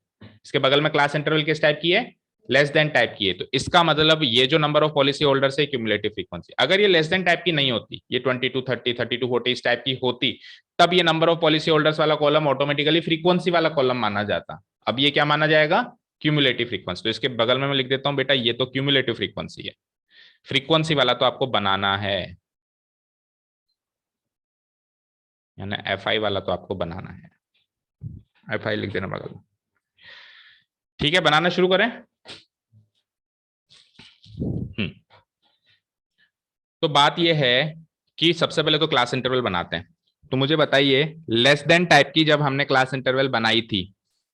इसके बगल में क्लास इंटरवल किस टाइप की है, लेस देन टाइप की है। तो इसका मतलब ये जो नंबर ऑफ पॉलिसी होल्डर है क्यूमुलेटिव फ्रीक्वेंसी, अगर ये लेस देन टाइप की नहीं होती, ये 22 30 32 40 इस टाइप की होती, तब ये नंबर ऑफ पॉलिसी होल्डर्स वाला कॉलम ऑटोमेटिकली फ्रीक्वेंसी वाला कॉलम माना जाता। अब ये क्या माना जाएगा, क्यूमुलेटिव फ्रीक्वेंसी। तो इसके बगल में मैं लिख देता हूं बेटा, ये तो क्यूमुलेटिव फ्रीक्वेंसी है, फ्रीक्वेंसी वाला तो आपको बनाना है, यानी एफ आई वाला तो आपको बनाना है। एफ आई लिख देना बगल में। ठीक है, बनाना शुरू करें। तो बात यह है कि सबसे पहले तो क्लास इंटरवल बनाते हैं। तो मुझे बताइए, लेस देन टाइप की जब हमने क्लास इंटरवल बनाई थी,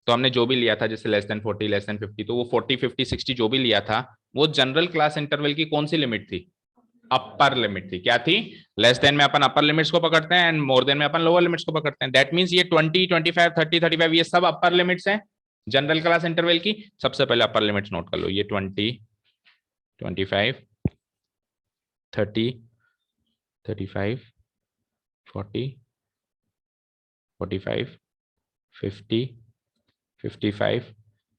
तो हमने जो भी लिया था, जैसे लेस देन 40 लेस देन 50, तो वो 40 50 60 जो भी लिया था, वो जनरल क्लास इंटरवल की कौन सी लिमिट थी, अपर लिमिट थी। क्या थी, लेस देन में अपन अपर लिमिट्स को पकड़ते हैं एंड मोर देन में अपन लोअर लिमिट्स को पकड़ते हैं। दैट मींस ये 20 25 30 35 ये सब अपर लिमिट्स हैं जनरल क्लास इंटरवल की। सबसे पहले अपर लिमिट्स नोट कर लो, ये 20 25 30 35 40 45 50 55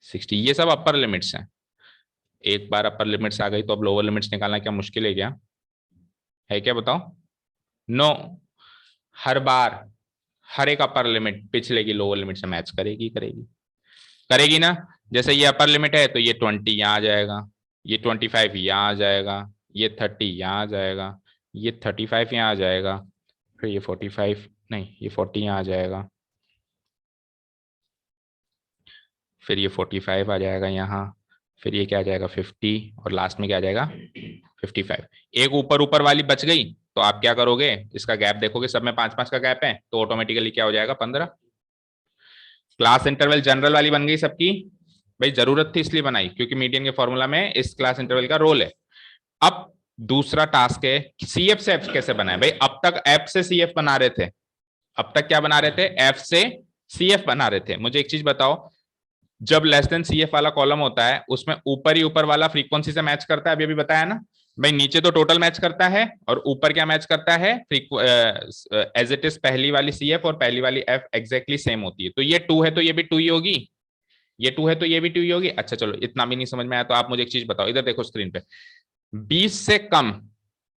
60 ये सब अपर लिमिट्स हैं। एक बार अपर लिमिट्स आ गई तो अब लोअर लिमिट्स निकालना क्या मुश्किल है क्या बताओ? नो, हर बार हर एक अपर लिमिट पिछले की लोअर लिमिट से मैच करेगी करेगी करेगी ना। जैसे ये अपर लिमिट है तो ये 20 यहाँ आ जाएगा, ये 25 यहाँ आ जाएगा, ये 30 यहाँ आ जाएगा, ये 35 यहाँ आ जाएगा, फिर ये 45 नहीं, ये 40 यहाँ आ जाएगा, फिर ये 45 आ जाएगा यहाँ, फिर ये क्या आ जाएगा 50, और लास्ट में क्या आ जाएगा 55। एक ऊपर ऊपर वाली बच गई, तो आप क्या करोगे, इसका गैप देखोगे, सब में 5 5 का गैप है, तो ऑटोमेटिकली क्या हो जाएगा 15। क्लास इंटरवल जनरल वाली बन गई सबकी, भाई जरूरत थी इसलिए बनाई, क्योंकि मीडियन के फॉर्मूला में इस क्लास इंटरवल का रोल है। अब दूसरा टास्क है सीएफ से एफ कैसे बनाए। भाई अब तक एफ से सीएफ बना रहे थे, अब तक क्या बना रहे थे, एफ से सीएफ बना रहे थे। मुझे एक चीज बताओ, जब लेस देन सीएफ वाला कॉलम होता है उसमें ऊपर ही ऊपर वाला फ्रीक्वेंसी से मैच करता है, अभी अभी बताया ना भाई। नीचे तो टोटल मैच करता है और ऊपर क्या मैच करता है, एज इट इज पहली वाली सीएफ और पहली वाली एफ एग्जैक्टली सेम होती है। तो ये 2 है तो ये भी 2 ही होगी, ये 2 है तो ये भी 2 ही होगी। अच्छा चलो, इतना भी नहीं समझ में आया तो आप मुझे एक चीज बताओ, इधर देखो स्क्रीन पे, 20 से कम,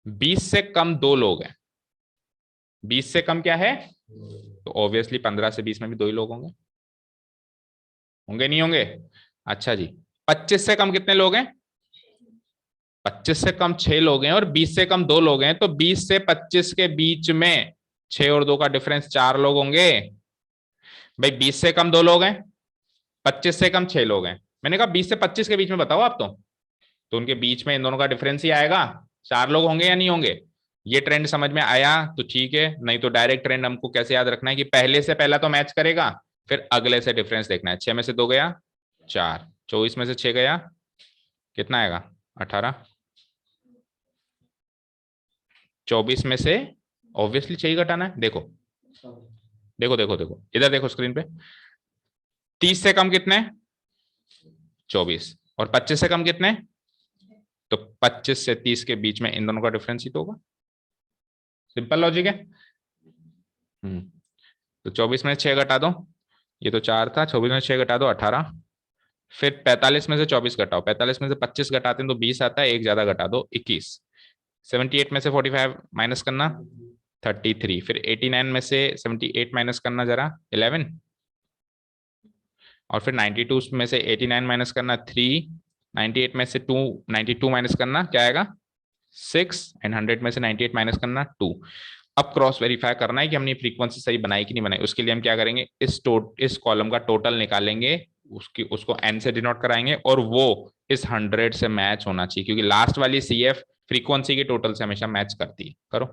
20 से कम 2 लोग हैं। 20 से कम क्या है, तो ऑब्वियसली 15 से 20 में भी 2 ही लोग होंगे, होंगे नहीं होंगे। अच्छा जी, 25 से कम कितने लोग हैं, 25 से कम 6 लोग हैं और 20 से कम 2 लोग हैं, तो 20 से 25 के बीच में 6 और 2 का डिफरेंस 4 लोग होंगे। भाई 20 से कम 2 लोग हैं, 25 से कम 6 लोग हैं, मैंने कहा 20 से 25 के बीच में बताओ आप तो उनके बीच में इन दोनों का डिफरेंस ही आएगा, 4 लोग होंगे या नहीं होंगे। ये ट्रेंड समझ में आया तो ठीक है, नहीं तो डायरेक्ट ट्रेंड हमको कैसे याद रखना है कि पहले से पहला तो मैच करेगा, फिर अगले से डिफरेंस देखना है। 6 में से 2 गया 4, 24 में से 6 गया कितना आएगा 18, 24 में से ऑब्वियसली 6 ही घटाना है। देखो देखो देखो देखो इधर देखो स्क्रीन पे, 30 से कम कितने 24 और 25 से कम कितने, तो 25 से 30 के बीच में इन दोनों का डिफरेंस ही तो होगा। सिंपल लॉजिक है। तो 24 में 6 घटा दो, ये तो 4 था, 24 में 6 घटा दो 18, फिर 45 में से 24 घटाओ, 45 में से 25 घटाते हैं तो 20 आता है, एक ज्यादा घटा दो 21, 78 में से 45 माइनस करना 33, फिर 89 में से 78 माइनस करना जरा 11, और फिर 92 में से 89 माइनस करना 3, 98 में से 92 माइनस करना क्या आएगा 6, एंड 100 में से 98 माइनस करना 2। अब क्रॉस वेरीफाई करना है कि हमने फ्रीक्वेंसी सही बनाई कि नहीं बनाई। उसके लिए हम क्या करेंगे, इस कॉलम का टोटल निकालेंगे, उसको n से डिनोट कराएंगे और वो इस 100 से मैच होना चाहिए, क्योंकि लास्ट वाली CF फ्रीक्वेंसी के टोटल से हमेशा मैच करती है। करो,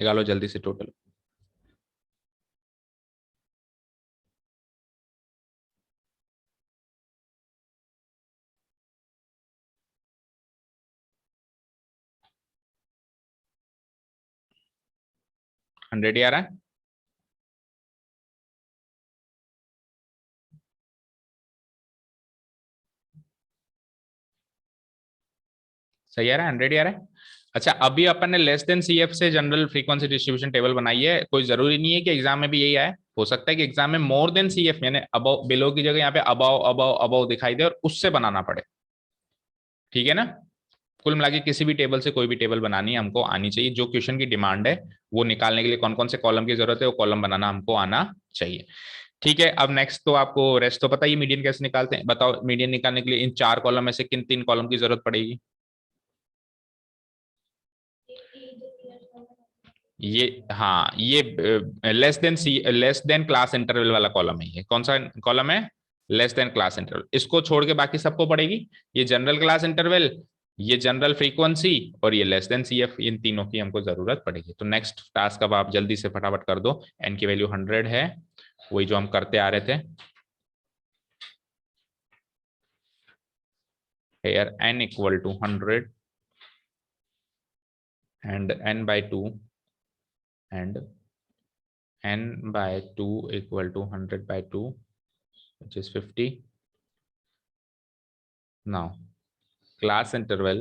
निकालो जल्दी से टोटल। हंड्रेड ही आ रहा है, सही आ रहा है, 100 ही आ रहा है। अच्छा, अभी अपन ने लेस देन CF से जनरल फ्रीक्वेंसी डिस्ट्रीब्यूशन टेबल बनाई है, कोई जरूरी नहीं है कि एग्जाम में भी यही आए, हो सकता है कि एग्जाम में मोर देन CF यानी अबव बिलो की जगह यहाँ पे अबव अबव अबव दिखाई दे और उससे बनाना पड़े। ठीक है ना, कुल मिला के किसी भी टेबल से कोई भी टेबल बनानी हमको आनी चाहिए, जो क्वेश्चन की डिमांड है वो निकालने के लिए कौन कौन से कॉलम की जरूरत है वो कॉलम बनाना हमको आना चाहिए। ठीक है, अब नेक्स्ट तो आपको रेस्ट तो पता ही, मीडियन कैसे निकालते हैं बताओ। मीडियन निकालने के लिए इन 4 कॉलम में से किन 3 कॉलम की जरूरत पड़ेगी। ये हाँ, ये लेस देन क्लास इंटरवल वाला कॉलम है। ये कौन सा कॉलम है, लेस देन क्लास इंटरवल। इसको छोड़ के बाकी सबको पड़ेगी, ये जनरल क्लास इंटरवल, ये जनरल फ्रीक्वेंसी और ये लेस देन CF, इन तीनों की हमको जरूरत पड़ेगी। तो नेक्स्ट टास्क अब आप जल्दी से फटाफट कर दो। n की वैल्यू 100 है, वही जो हम करते आ रहे थे। here n equal to 100 and n by 2 and n by 2 equal to 100 by 2, which is 50. Now class interval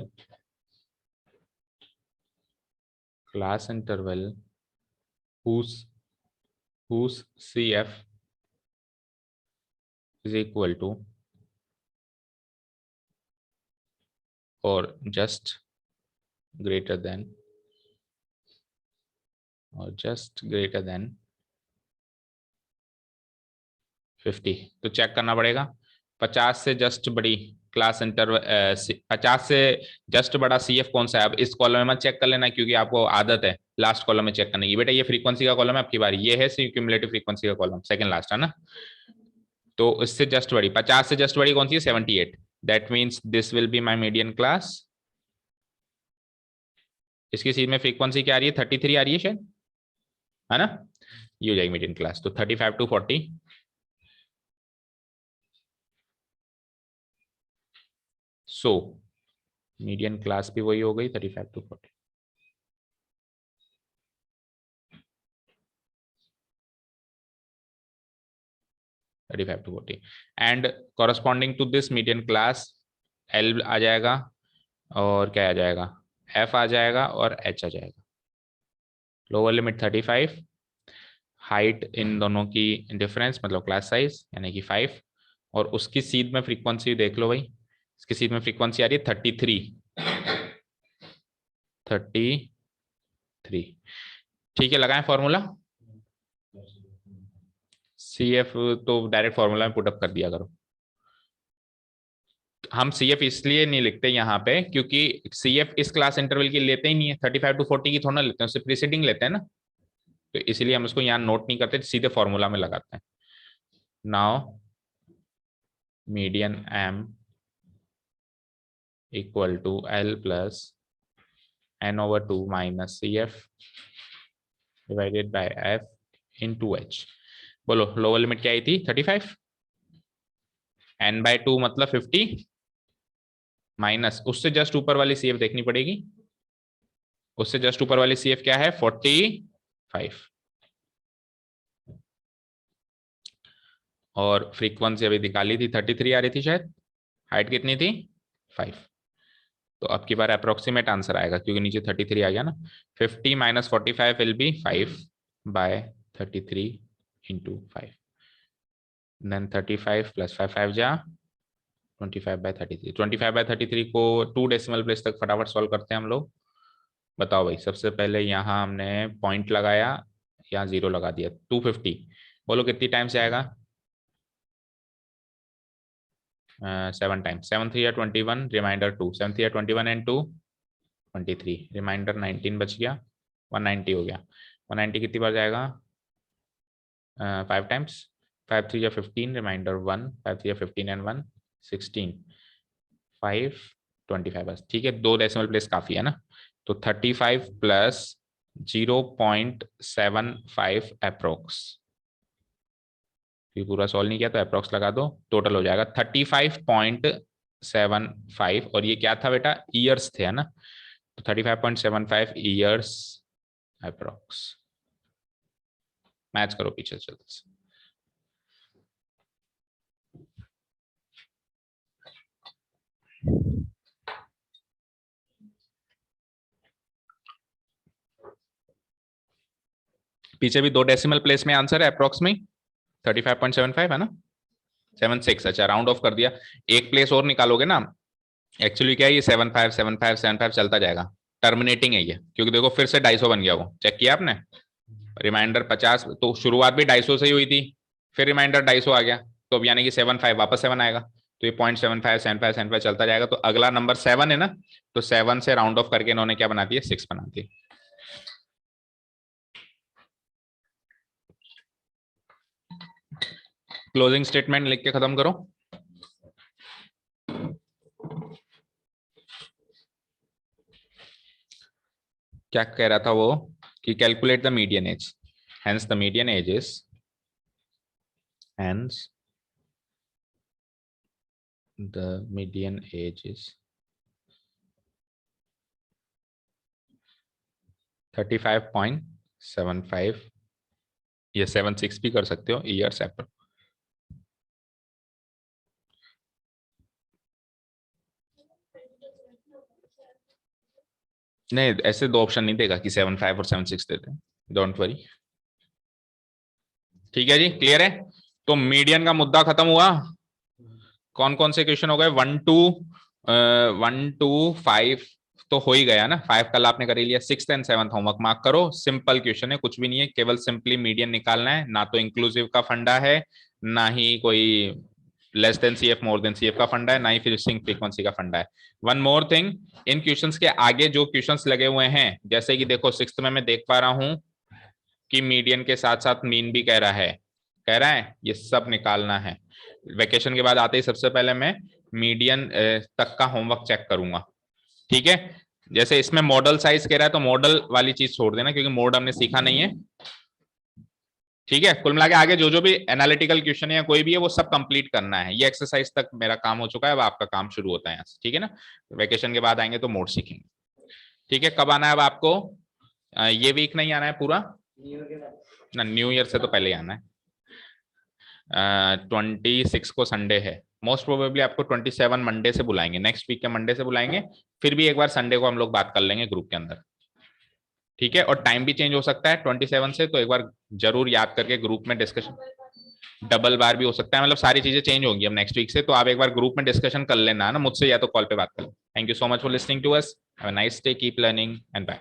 whose CF is equal to or just greater than 50। तो चेक करना पड़ेगा 50 से जस्ट बड़ी क्लास इंटरवल 50 से just बड़ा CF कौन सा है। अब इस कॉलम में मत चेक कर लेना, क्योंकि आपको आदत है लास्ट कॉलम में चेक करने की। बेटा ये फ्रीक्वेंसी का कॉलम है आपकी बारी, ये है क्यूमुलेटिव फ्रीक्वेंसी का कॉलम, सेकंड लास्ट है ना। तो इससे जस्ट बड़ी 50 से जस्ट बड़ी कौन सी है 78, that means this will be my median class. इसकी सीध में फ्रीक्वेंसी क्या आ रही है 33 आ रही है शायद, है ना, ये हो जाएगी मीडियन क्लास। तो 35 to 40, सो मीडियन क्लास भी वही हो गई 35 to 40। And corresponding to this median class l आ जाएगा और क्या आ जाएगा एफ आ जाएगा और एच आ जाएगा। लोअर लिमिट 35, हाइट इन दोनों की डिफरेंस मतलब क्लास साइज यानी कि 5, और उसकी सीध में फ्रीक्वेंसी देख लो भाई, इसकी सीध में फ्रीक्वेंसी आ रही है 33। ठीक है, लगाएं फॉर्मूला। सी एफ तो डायरेक्ट फॉर्मूला में पुटअप कर दिया करो। हम सी एफ इसलिए नहीं लिखते यहाँ पे क्योंकि सी एफ इस क्लास इंटरवल की लेते ही नहीं है, 35 to 40 की थोड़ा ना लेते हैं, उससे प्रीसीडिंग लेते हैं ना, तो इसलिए हम उसको यहाँ नोट नहीं करते, सीधे फॉर्मूला में लगाते हैं। Now median M equal to L plus n/2 minus C F divided by F into H. बोलो लोअर लिमिट क्या आई थी 35, n/2 मतलब 50 माइनस उससे जस्ट ऊपर वाली सी एफ देखनी पड़ेगी, उससे जस्ट ऊपर वाली सी एफ क्या है 45, और फ्रीक्वेंसी अभी निकाली थी 33 आ रही थी शायद, हाइट कितनी थी 5। तो अब की बार अप्रोक्सीमेट आंसर आएगा क्योंकि नीचे 33 आ गया ना। 50 minus 45 will be 5/33 into 5, then 35 plus 5 जा 25/33। 25/33 को 2 डेसिमल प्लेस तक फटाफट सॉल्व करते हैं हम लोग। बताओ भाई, सबसे पहले यहाँ हमने पॉइंट लगाया, यहाँ 0 लगा दिया, 250। बोलो कितनी टाइम से आएगा 7 टाइम्स, 7 3 या 21, रिमाइंडर 2, 7 3 या 21 एंड 2 23, रिमाइंडर 19 बच गया, 190 हो गया। 190 कितनी बार जाएगा 5 टाइम्स, 5 3 या 15, रिमाइंडर 1, 5 3 या 15 एंड 1 16, 5 25 बस। ठीक है, 2 डेसिमल प्लेस काफी है ना। तो 35 प्लस 0.75 अप्रोक्स, पूरा सॉल्व नहीं किया तो अप्रोक्स लगा दो, टोटल हो जाएगा 35.75। और ये क्या था बेटा ईयर्स थे, है ना, तो 35.75 ईयर्स अप्रोक्स। मैच करो पीछे चलते से। पीछे भी 2 डेसिमल प्लेस में आंसर है अप्रोक्स में 35.75 है ना, 76। अच्छा राउंड ऑफ कर दिया, एक प्लेस और निकालोगे ना, एक्चुअली क्या है ये 75 75 75 चलता जाएगा, टर्मिनेटिंग है ये, क्योंकि देखो फिर से 250 बन गया, वो चेक किया आपने, रिमाइंडर 50, तो शुरुआत भी 250 से ही हुई थी, फिर रिमाइंडर 250 आ गया, तो अब यानी कि 75 वापस 7 आएगा, तो ये 0.75 75 75 चलता जाएगा। तो अगला नंबर 7 है ना, तो 7 से राउंड ऑफ करके इन्होंने क्या बना दिया 6 बना दिया। क्लोजिंग स्टेटमेंट लिख के खत्म करो। क्या कह रहा था वो कि calculate the median age, hence the median age is, hence the median age is 35.75, ये 76 भी कर सकते हो ईयर्स एप्रो। नहीं ऐसे 2 ऑप्शन नहीं देगा कि 75 और 76 देते हैं, डोंट वरी। ठीक है जी, क्लियर है। तो मीडियन का मुद्दा खत्म हुआ। कौन कौन से क्वेश्चन हो गए 1 to 5 तो हो ही गया ना, 5 कल आपने कर ही लिया, 6th and 7th homework mark करो, सिंपल क्वेश्चन है, कुछ भी नहीं है, केवल सिंपली मीडियन निकालना है, ना तो इंक्लूसिव का फंडा है, ना ही कोई less than CF more than CF का फंडा है, ना ही फिनिशिंग फ्रीक्वेंसी का फंडा है। वन मोर थिंग, इन क्वेश्चंस के आगे जो क्वेश्चंस लगे हुए हैं, जैसे कि देखो 6th में मैं देख पा रहा हूं कि मीडियन के साथ साथ मीन भी कह रहा है ये सब निकालना है। वेकेशन के बाद आते ही सबसे पहले मैं मीडियन तक का होमवर्क चेक करूंगा, ठीक है। जैसे इसमें मॉडल साइज कह रहा है तो मॉडल वाली चीज छोड़ देना, क्योंकि मोड हमने सीखा नहीं है, ठीक है। कुल मिला के आगे जो जो भी एनालिटिकल क्वेश्चन है या कोई भी है वो सब कंप्लीट करना है। ये एक्सरसाइज तक मेरा काम हो चुका है, अब आपका काम शुरू होता है यहाँ से, ठीक है ना। वेकेशन के बाद आएंगे तो मोड सीखेंगे, ठीक है। कब आना है अब आपको? ये वीक नहीं आना है पूरा ना, न्यू ईयर से तो पहले आना है। 26 को संडे है, मोस्ट प्रोबेबली आपको 27 मंडे से बुलाएंगे, नेक्स्ट वीक के मंडे से बुलाएंगे। फिर भी एक बार संडे को हम लोग बात कर लेंगे ग्रुप के अंदर, ठीक है। और टाइम भी चेंज हो सकता है 27 से, तो एक बार जरूर याद करके ग्रुप में डिस्कशन, डबल बार भी हो सकता है, मतलब सारी चीजें चेंज होंगी अब नेक्स्ट वीक से, तो आप एक बार ग्रुप में डिस्कशन कर लेना है ना मुझसे, या तो कॉल पे बात कर लेना। Thank you so much for listening to us, have a nice day, keep learning and bye.